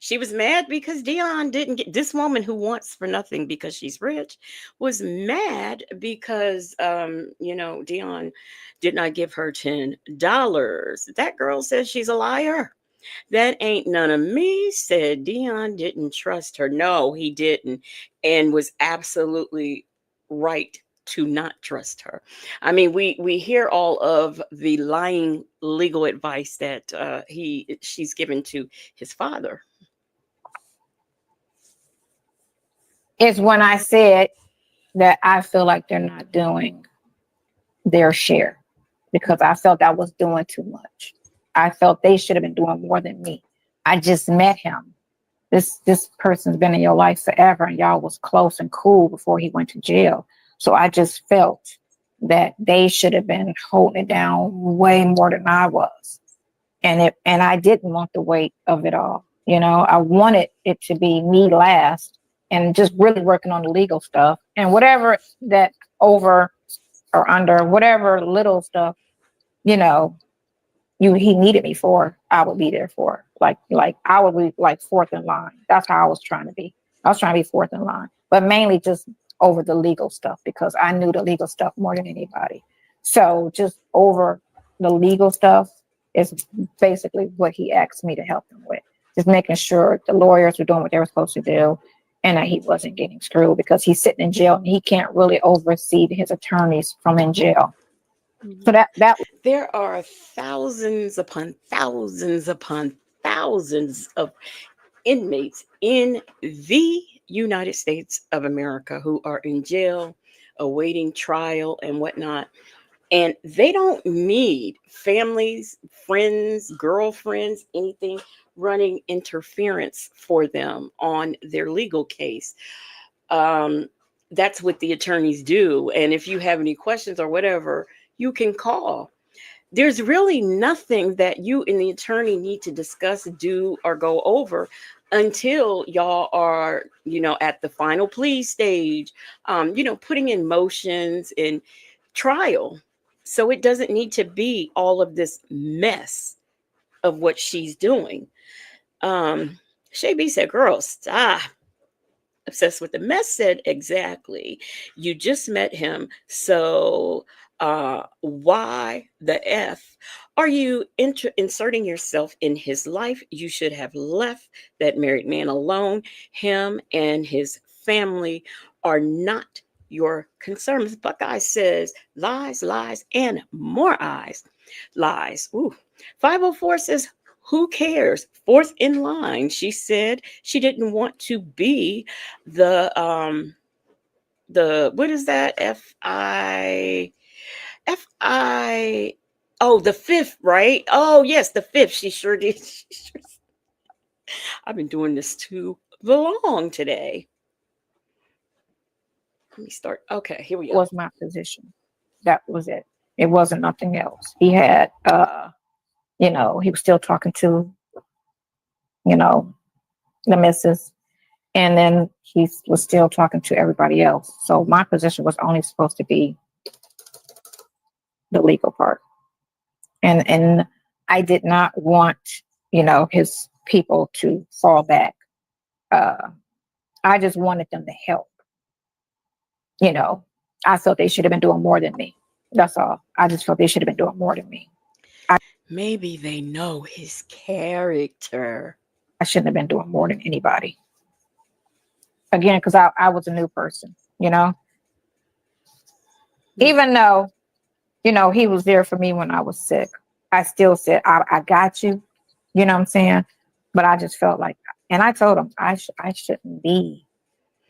she was mad because Dion didn't get this woman who wants for nothing because she's rich was mad because Dion did not give her $10. That girl says she's a liar. That ain't none of me, said Dion didn't trust her. No, he didn't, and was absolutely right to not trust her. I mean, we hear all of the lying legal advice that she's given to his father. It's when I said that I feel like they're not doing their share because I felt I was doing too much. I felt they should have been doing more than me. I just met him. This person's been in your life forever, and y'all was close and cool before he went to jail. So I just felt that they should have been holding it down way more than I was. And I didn't want the weight of it all. I wanted it to be me last and just really working on the legal stuff and whatever that over or under, whatever little stuff, he needed me for, I would be there for. Like I would be like fourth in line. That's how I was trying to be. I was trying to be fourth in line, but mainly just over the legal stuff because I knew the legal stuff more than anybody. So just over the legal stuff is basically what he asked me to help him with. Just making sure the lawyers were doing what they were supposed to do and that he wasn't getting screwed because he's sitting in jail and he can't really oversee his attorneys from in jail. So that There are thousands upon thousands upon thousands of inmates in the United States of America who are in jail awaiting trial and whatnot. And they don't need families, friends, girlfriends, anything running interference for them on their legal case. That's what the attorneys do. And if you have any questions or whatever, you can call. There's really nothing that you and the attorney need to discuss, do, or go over until y'all are, at the final plea stage, putting in motions and trial. So it doesn't need to be all of this mess of what she's doing. Shay B said, girl, stop. Obsessed with the mess said, exactly. You just met him. So why the F are you inserting yourself in his life? You should have left that married man alone. Him and his family are not your concerns. Buckeye says lies, lies, and more eyes. Lies. Ooh. 504 says, who cares? Fourth in line. She said she didn't want to be the what is that? F I oh, the fifth, right? Oh yes, the fifth. She sure did. I've been doing this too long today. Let me start. Okay, here we go. was my position. That was it. It wasn't nothing else. He had, he was still talking to, the missus, and then he was still talking to everybody else. So my position was only supposed to be the legal part, and I did not want, his people to fall back. I just wanted them to help. I felt they should have been doing more than me. That's all. I just felt they should have been doing more than me. Maybe they know his character. I shouldn't have been doing more than anybody. Again, because I was a new person, even though, he was there for me when I was sick. I still said, I got you, you know what I'm saying? But I just felt like, and I told him I shouldn't be,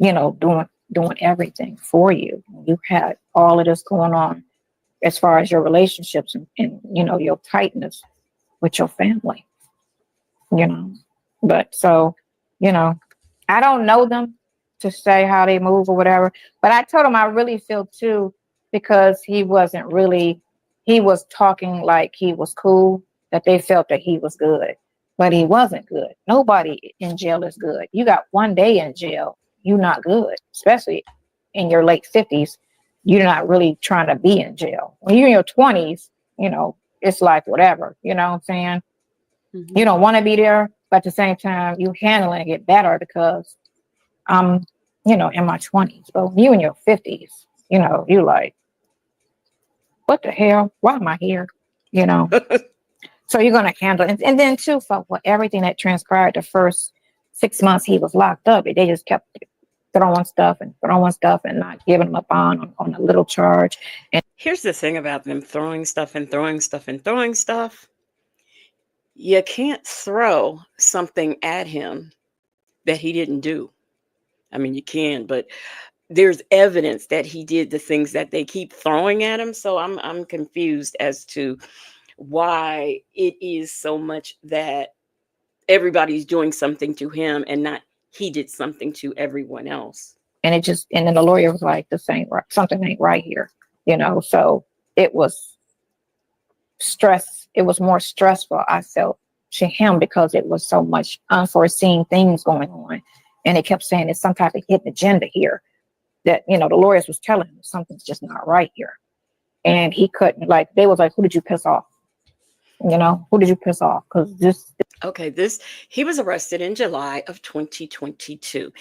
doing everything for you. You had all of this going on as far as your relationships and your tightness with your family, But so, I don't know them to say how they move or whatever. But I told him I really feel too, because he was talking like he was cool, that they felt that he was good, but he wasn't good. Nobody in jail is good. You got 1 day in jail, you're not good, especially in your late 50s. You're not really trying to be in jail. When you're in your 20s, it's like whatever, you know what I'm saying? You don't want to be there, but at the same time, you handling it better because I'm, in my 20s. But when you in your 50s, you like, what the hell? Why am I here? So you're going to handle it. And then too, for everything that transpired the first 6 months he was locked up, they just kept throwing stuff and not giving him a bond on a little charge. And Here's the thing about them throwing stuff and throwing stuff and throwing stuff. You can't throw something at him that he didn't do. I mean, you can, but there's evidence that he did the things that they keep throwing at him. So I'm confused as to why it is so much that everybody's doing something to him and not he did something to everyone else. and then the lawyer was like, this ain't right. Something ain't right here. So it was stress. It was more stressful, I felt, to him, because it was so much unforeseen things going on. And they kept saying it's some type of hidden agenda here that, the lawyers was telling him something's just not right here. And he couldn't, they was like, who did you piss off? Who did you piss off? Because Okay, he was arrested in July of 2022.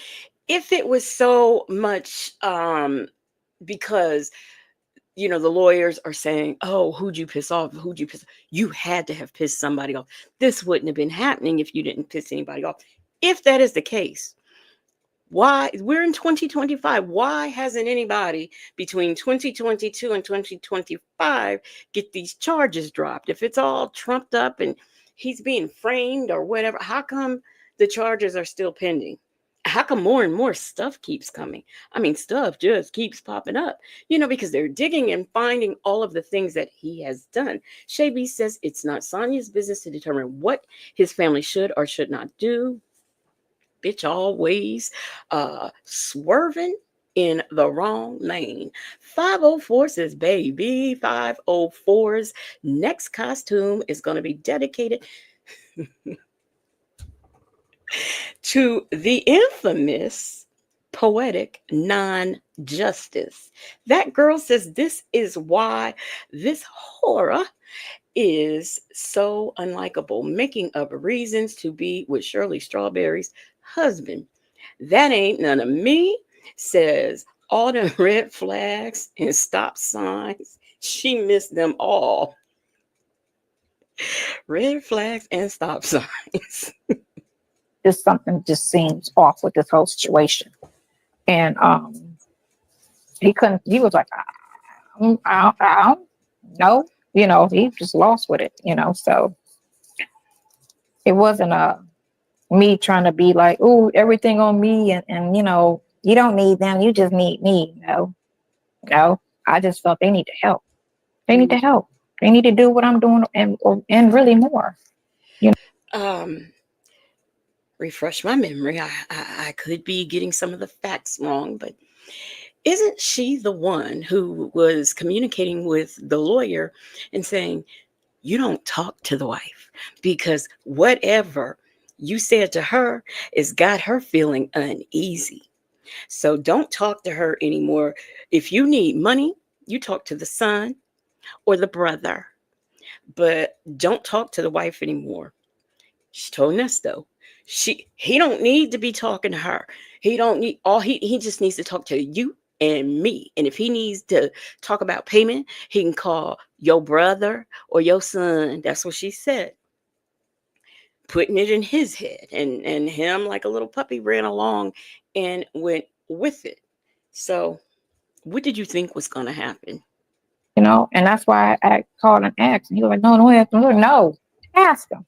If it was so much because the lawyers are saying, oh, who'd you piss off? You had to have pissed somebody off. This wouldn't have been happening if you didn't piss anybody off. If that is the case, why we're in 2025? Why hasn't anybody between 2022 and 2025 get these charges dropped? If it's all trumped up and he's being framed or whatever, how come the charges are still pending? How come more and more stuff keeps coming? I mean, stuff just keeps popping up, because they're digging and finding all of the things that he has done. Shay B says it's not Sonia's business to determine what his family should or should not do. Bitch always swerving in the wrong lane. 504 says, baby, 504's next costume is going to be dedicated to the infamous poetic non-justice. That girl says this is why this horror is so unlikable, making up reasons to be with Shirley Strawberry's husband. That ain't none of me, says all the red flags and stop signs. She missed them all. Red flags and stop signs. just something just seems off with this whole situation. And he was like, I don't know. He just lost with it, so it wasn't me trying to be like, oh, everything on me and you don't need them, you just need me. No, I just felt they need to help. They need to help. They need to do what I'm doing and really more. Refresh my memory. I could be getting some of the facts wrong, but isn't she the one who was communicating with the lawyer and saying, you don't talk to the wife because whatever you said to her has got her feeling uneasy. So don't talk to her anymore. If you need money, you talk to the son or the brother, but don't talk to the wife anymore. She told Nesto. He don't need to be talking to her. He don't need all he just needs to talk to you and me. And if he needs to talk about payment, he can call your brother or your son. That's what she said. Putting it in his head. And him, like a little puppy, ran along and went with it. So what did you think was gonna happen? You know, and that's why I called and asked. And he was like, no, no, no, ask him.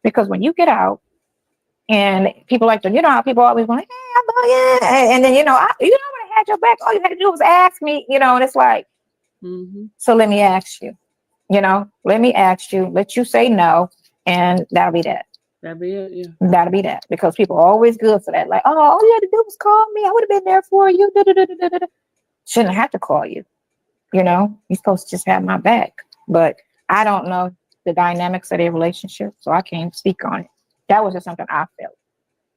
Because when you get out and people like to, you know how people always want, hey, I love you. And then, you know, you know, when I had your back, all you had to do was ask me, you know, and it's like, so let me ask you, you know, let you say no. And that'll be that. That'd be it, yeah. That'll be that. Because people are always good for that. Like, oh, all you had to do was call me. I would have been there for you. Shouldn't have to call you. You know, you're supposed to just have my back. But I don't know the dynamics of their relationship, so I can't speak on it. That was just something I felt.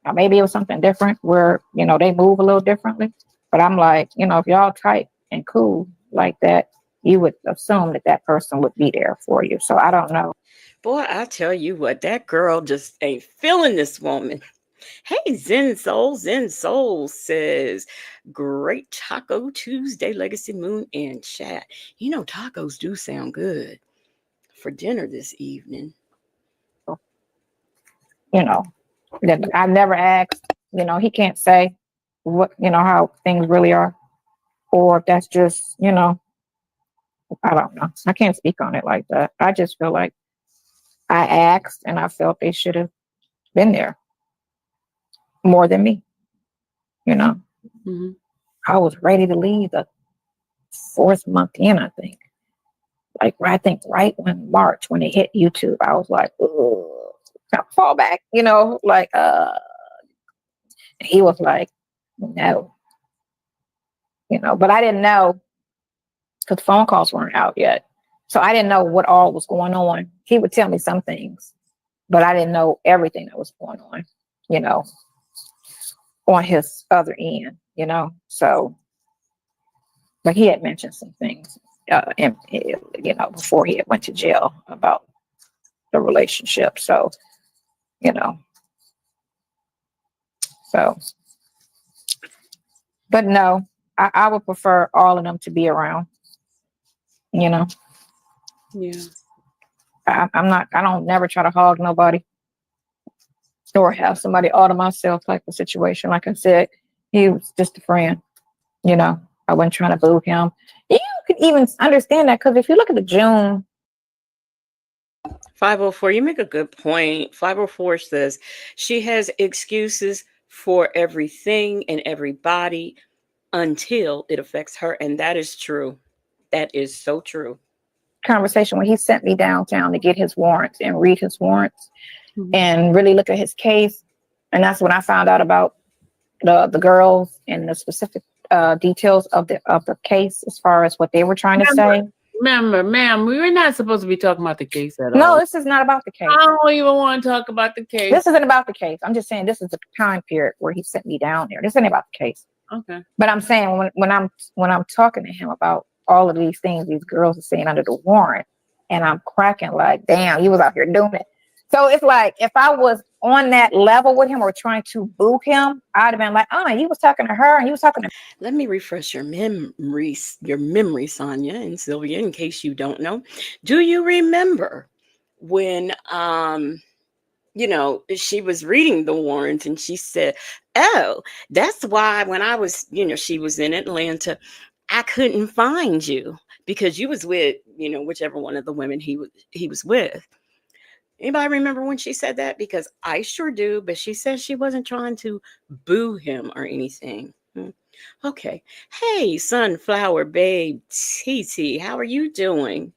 Now, maybe it was something different where, you know, they move a little differently. But I'm like, you know, if y'all tight and cool like that, you would assume that that person would be there for you. So I don't know. Boy, I tell you what, that girl just ain't feeling this woman. Hey, Zen Soul says, great Taco Tuesday, Legacy Moon and chat. You know, tacos do sound good for dinner this evening. You know, that I never asked, you know, he can't say what, you know, how things really are. Or if that's just, you know, I don't know. I can't speak on it like that. I just feel like I asked and I felt they should have been there more than me. You know, I was ready to leave the 4th month in, I think. Like, I think right when March, when it hit YouTube, I was like, oh, fall back, you know, like, he was like, no, you know, but I didn't know because phone calls weren't out yet. So I didn't know what all was going on. He would tell me some things, but I didn't know everything that was going on, you know, on his other end, you know. So, but he had mentioned some things, and, you know, before he had went to jail about the relationship. So, you know, so, but no, I would prefer all of them to be around, you know. Yeah. I don't never try to hog nobody or have somebody all to myself type of situation. Like I said, he was just a friend, you know. I wasn't trying to boo him. You could even understand that because if you look at the June 504, you make a good point. 504 says she has excuses for everything and everybody until it affects her. And that is true. That is so true. conversation when he sent me downtown to get his warrants and read his warrants and really look at his case. And that's when I found out about the girls and the specific details of the case as far as what they were trying to say. Remember, ma'am, we were not supposed to be talking about the case at all. No, this is not about the case. I don't even want to talk about the case. This isn't about the case. I'm just saying this is the time period where he sent me down there. This isn't about the case. Okay. But I'm saying when I'm talking to him about all of these things these girls are saying under the warrant, and I'm cracking like, damn, he was out here doing it. So it's like if I was on that level with him or trying to boo him, I'd have been like, oh, you was talking to her and you was talking to. Let me refresh your memory, Sonya and Sylvia, in case you don't know. Do you remember when you know, she was reading the warrants and she said, oh, that's why when I was, you know, she was in Atlanta, I couldn't find you because you was with, you know, whichever one of the women he was with. Anybody remember when she said that? Because I sure do, but she said she wasn't trying to boo him or anything. Okay. Hey, Sunflower Babe TT, how are you doing?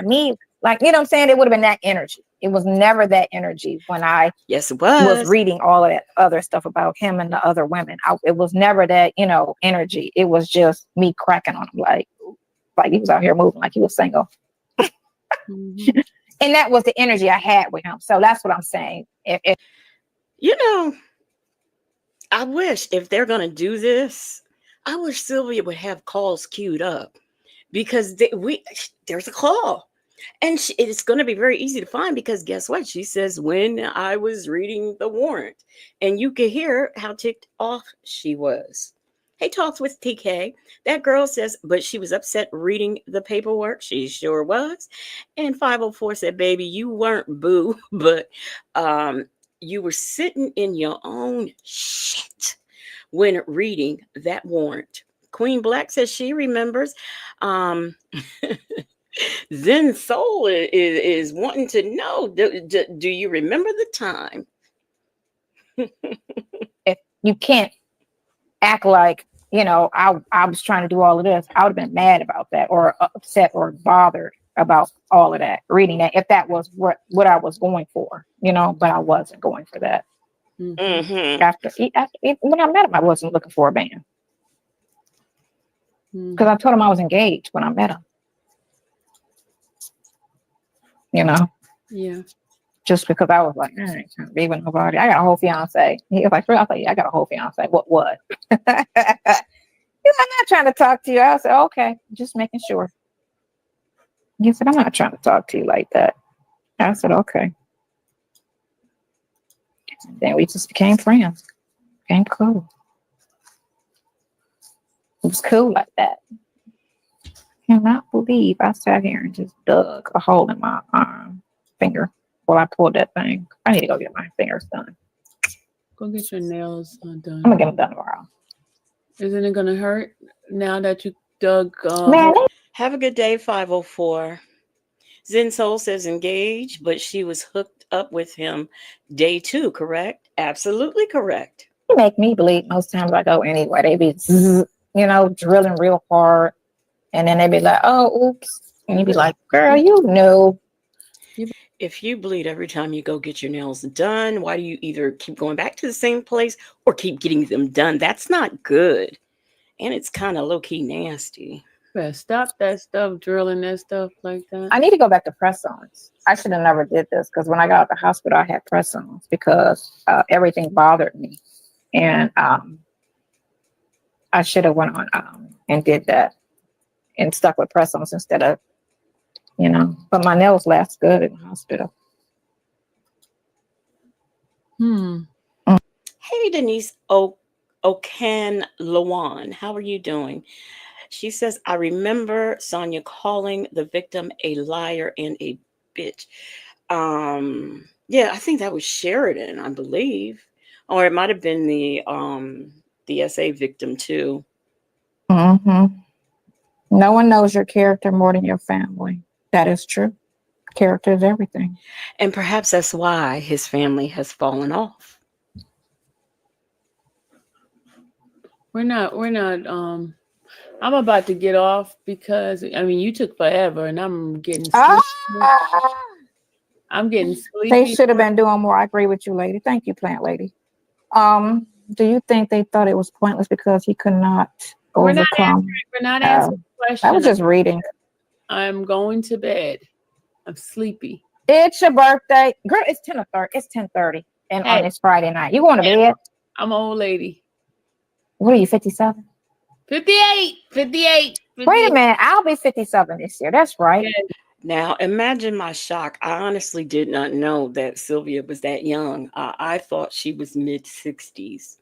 Me, like, you know what I'm saying? It would have been that energy. It was never that energy when I Yes, it was reading all of that other stuff about him and the other women. It was never that, you know, energy. It was just me cracking on him like he was out here moving like he was single. And that was the energy I had with him. So that's what I'm saying. You know, I wish if they're going to do this, I wish Sylvia would have calls queued up because there's a call. And it's going to be very easy to find because guess what? She says, when I was reading the warrant, and you could hear how ticked off she was. Hey, Talks with TK. That girl says, but she was upset reading the paperwork. She sure was. And 504 said, baby, you weren't boo, but you were sitting in your own shit when reading that warrant. Queen Black says she remembers. Um, Zen Soul is wanting to know, do you remember the time? If you can't act like, I was trying to do all of this, I would have been mad about that or upset or bothered about all of that, reading that, if that was what I was going for, but I wasn't going for that. Mm-hmm. After when I met him, I wasn't looking for a man because I told him I was engaged when I met him. Yeah. Just because I was like, I ain't trying to be with nobody. I got a whole fiance. He was like, I was like, yeah, I got a whole fiance. What? He's like, I'm not trying to talk to you. I said, okay, just making sure. He said, I'm not trying to talk to you like that. I said, okay. And then we just became friends. Became cool. It was cool like that. I cannot believe I sat here and just dug a hole in my finger while I pulled that thing. I need to go get my fingers done. Go get your nails done. I'm gonna get them done tomorrow. Isn't it gonna hurt now that you dug? Man, Have a good day, 504. Zen Soul says engaged, but she was hooked up with him day 2, correct? Absolutely correct. they make me bleed most times I go anyway. They be, drilling real hard. And then they be like, oh, oops. And you be like, girl, you know. If you bleed every time you go get your nails done, why do you either keep going back to the same place or keep getting them done? That's not good. And it's kind of low-key nasty. Better stop that stuff, drilling that stuff like that. I need to go back to press-ons. I should have never did this because when I got out of the hospital, I had press-ons because everything bothered me. And I should have went on and did that and stuck with press-ons instead of, but my nails last good in the hospital. Hey, Denise Okan Lawan, how are you doing? She says, I remember Sonya calling the victim a liar and a bitch. Yeah, I think that was Sheridan, I believe. Or it might have been the SA victim too. Mm-hmm. No one knows your character more than your family. That is true. Character is everything. And perhaps that's why his family has fallen off. We're not I'm about to get off because you took forever and I'm getting sleepy. I'm getting sleepy. They should have been doing more. I agree with you, lady. Thank you, plant lady. Do you think they thought it was pointless because he could not overcome? We're not asking questions. I was just reading. I'm going to bed. I'm sleepy. It's your birthday. Girl, it's 10:30. It's 10:30. And on this Friday night. You going to bed? I'm an old lady. What are you, 57? 58. Wait a minute. I'll be 57 this year. That's right. Yeah. Now, imagine my shock. I honestly did not know that Sylvia was that young. I thought she was mid-60s.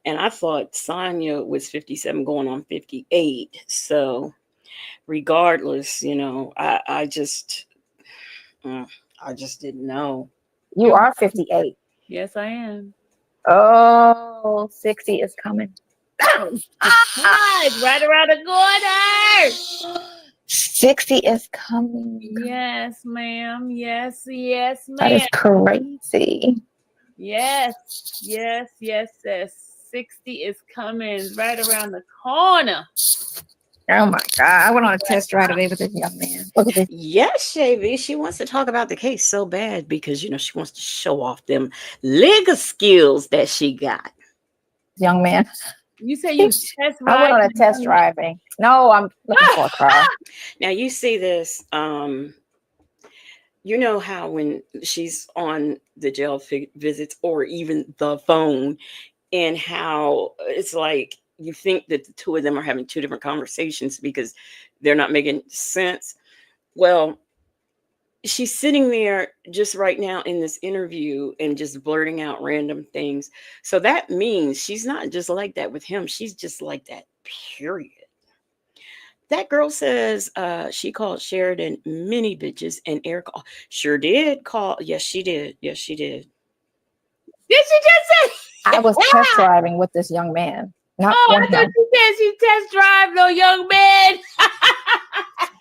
And I thought Sonya was 57 going on 58. So regardless, I just didn't know. You are 58. Yes, I am. Oh, 60 is coming. Right around the corner. 60 is coming. Yes, ma'am. Yes, ma'am. That is crazy. Yes. 60 is coming right around the corner. Oh my God. I went on a test drive today with this young man. Look at this. Yes, Shavy. She wants to talk about the case so bad because, she wants to show off them legal skills that she got. Young man. You say you test drive? I went on a test driving. No, I'm looking for a car. Now, you see this. you know how when she's on the jail visits or even the phone, and how it's like you think that the two of them are having two different conversations because they're not making sense. Well, she's sitting there just right now in this interview and just blurting out random things. So that means she's not just like that with him, she's just like that, period. That girl says she called Sheridan many bitches, and Eric sure did call. Yes, she did. Yes, she did. Did she just say? I was test driving with this young man, not Oh, for I thought him. you said she test drive no young man.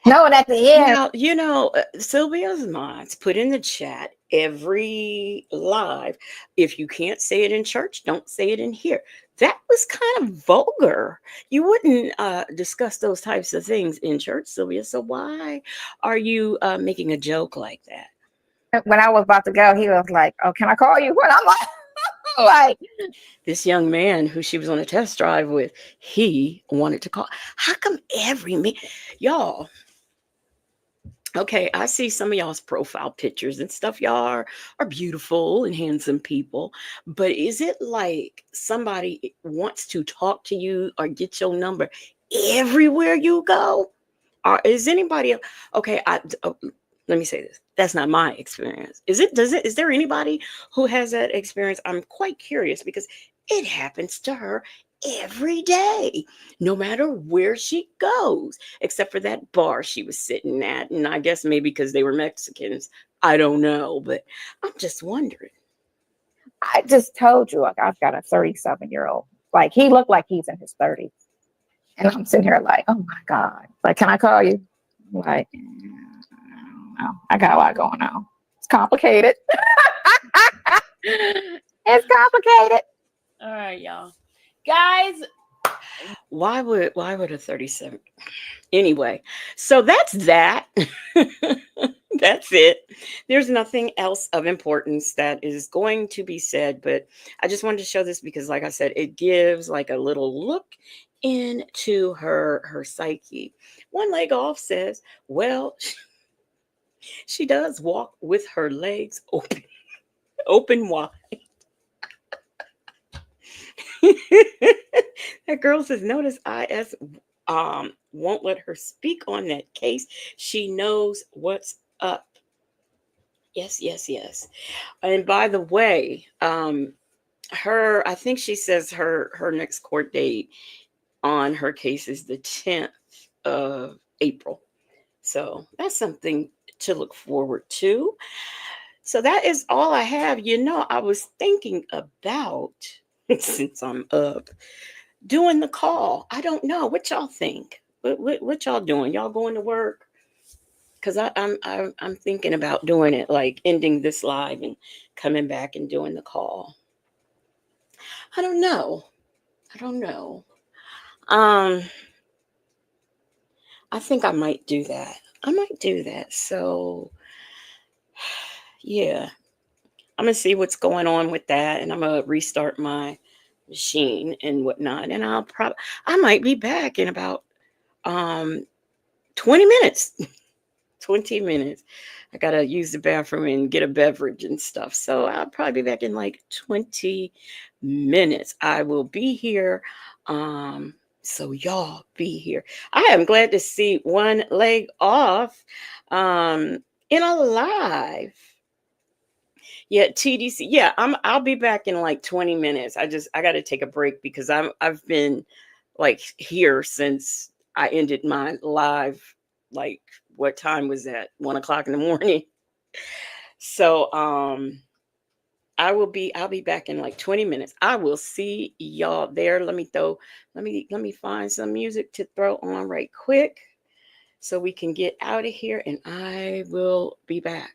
No, and at the end, Now, Sylvia's mods put in the chat every live. If you can't say it in church, don't say it in here. That was kind of vulgar. You wouldn't discuss those types of things in church, Sylvia. So why are you making a joke like that? when I was about to go, he was like, "Oh, can I call you?" When I'm like, This young man who she was on a test drive with, he wanted to call. How come every man, y'all? Okay, I see some of y'all's profile pictures and stuff. Y'all are beautiful and handsome people, but is it like somebody wants to talk to you or get your number everywhere you go? Or is anybody okay? Let me say this. That's not my experience. Is there anybody who has that experience? I'm quite curious because it happens to her every day, no matter where she goes, except for that bar she was sitting at. And I guess maybe because they were Mexicans. I don't know, but I'm just wondering. I just told you, like, I've got a 37-year-old. Like, he looked like he's in his 30s. And I'm sitting here like, oh my God. Like, can I call you? I'm like, no, I got a lot going on. It's complicated. It's complicated. All right, y'all. Guys, Why would a 37? Anyway, so that's that. That's it. There's nothing else of importance that is going to be said, but I just wanted to show this because, like I said, it gives like a little look into her psyche. One leg off says, well, she does walk with her legs open wide. That girl says, notice IS won't let her speak on that case. She knows what's up. Yes, yes, yes. And by the way, I think she says her next court date on her case is the 10th of April. So that's something to look forward to. So that is all I have. I was thinking about, since I'm up, doing the call. I don't know what y'all think. What y'all doing? Y'all going to work? Because I'm thinking about doing it, like ending this live and coming back and doing the call. I don't know. I don't know. Um, I think I might do that. I might do that. So yeah, I'm gonna see what's going on with that, and I'm gonna restart my machine and whatnot, and I might be back in about um 20 minutes. 20 minutes. I gotta use the bathroom and get a beverage and stuff. So I'll probably be back in like 20 minutes. I will be here. So y'all be here. I am glad to see one leg off in a live. Yeah, TDC. Yeah, I'll be back in like 20 minutes. I gotta take a break because I've been like here since I ended my live. Like, what time was that? 1 o'clock in the morning. So I'll be back in like 20 minutes. I will see y'all there. Let me find some music to throw on right quick so we can get out of here, and I will be back.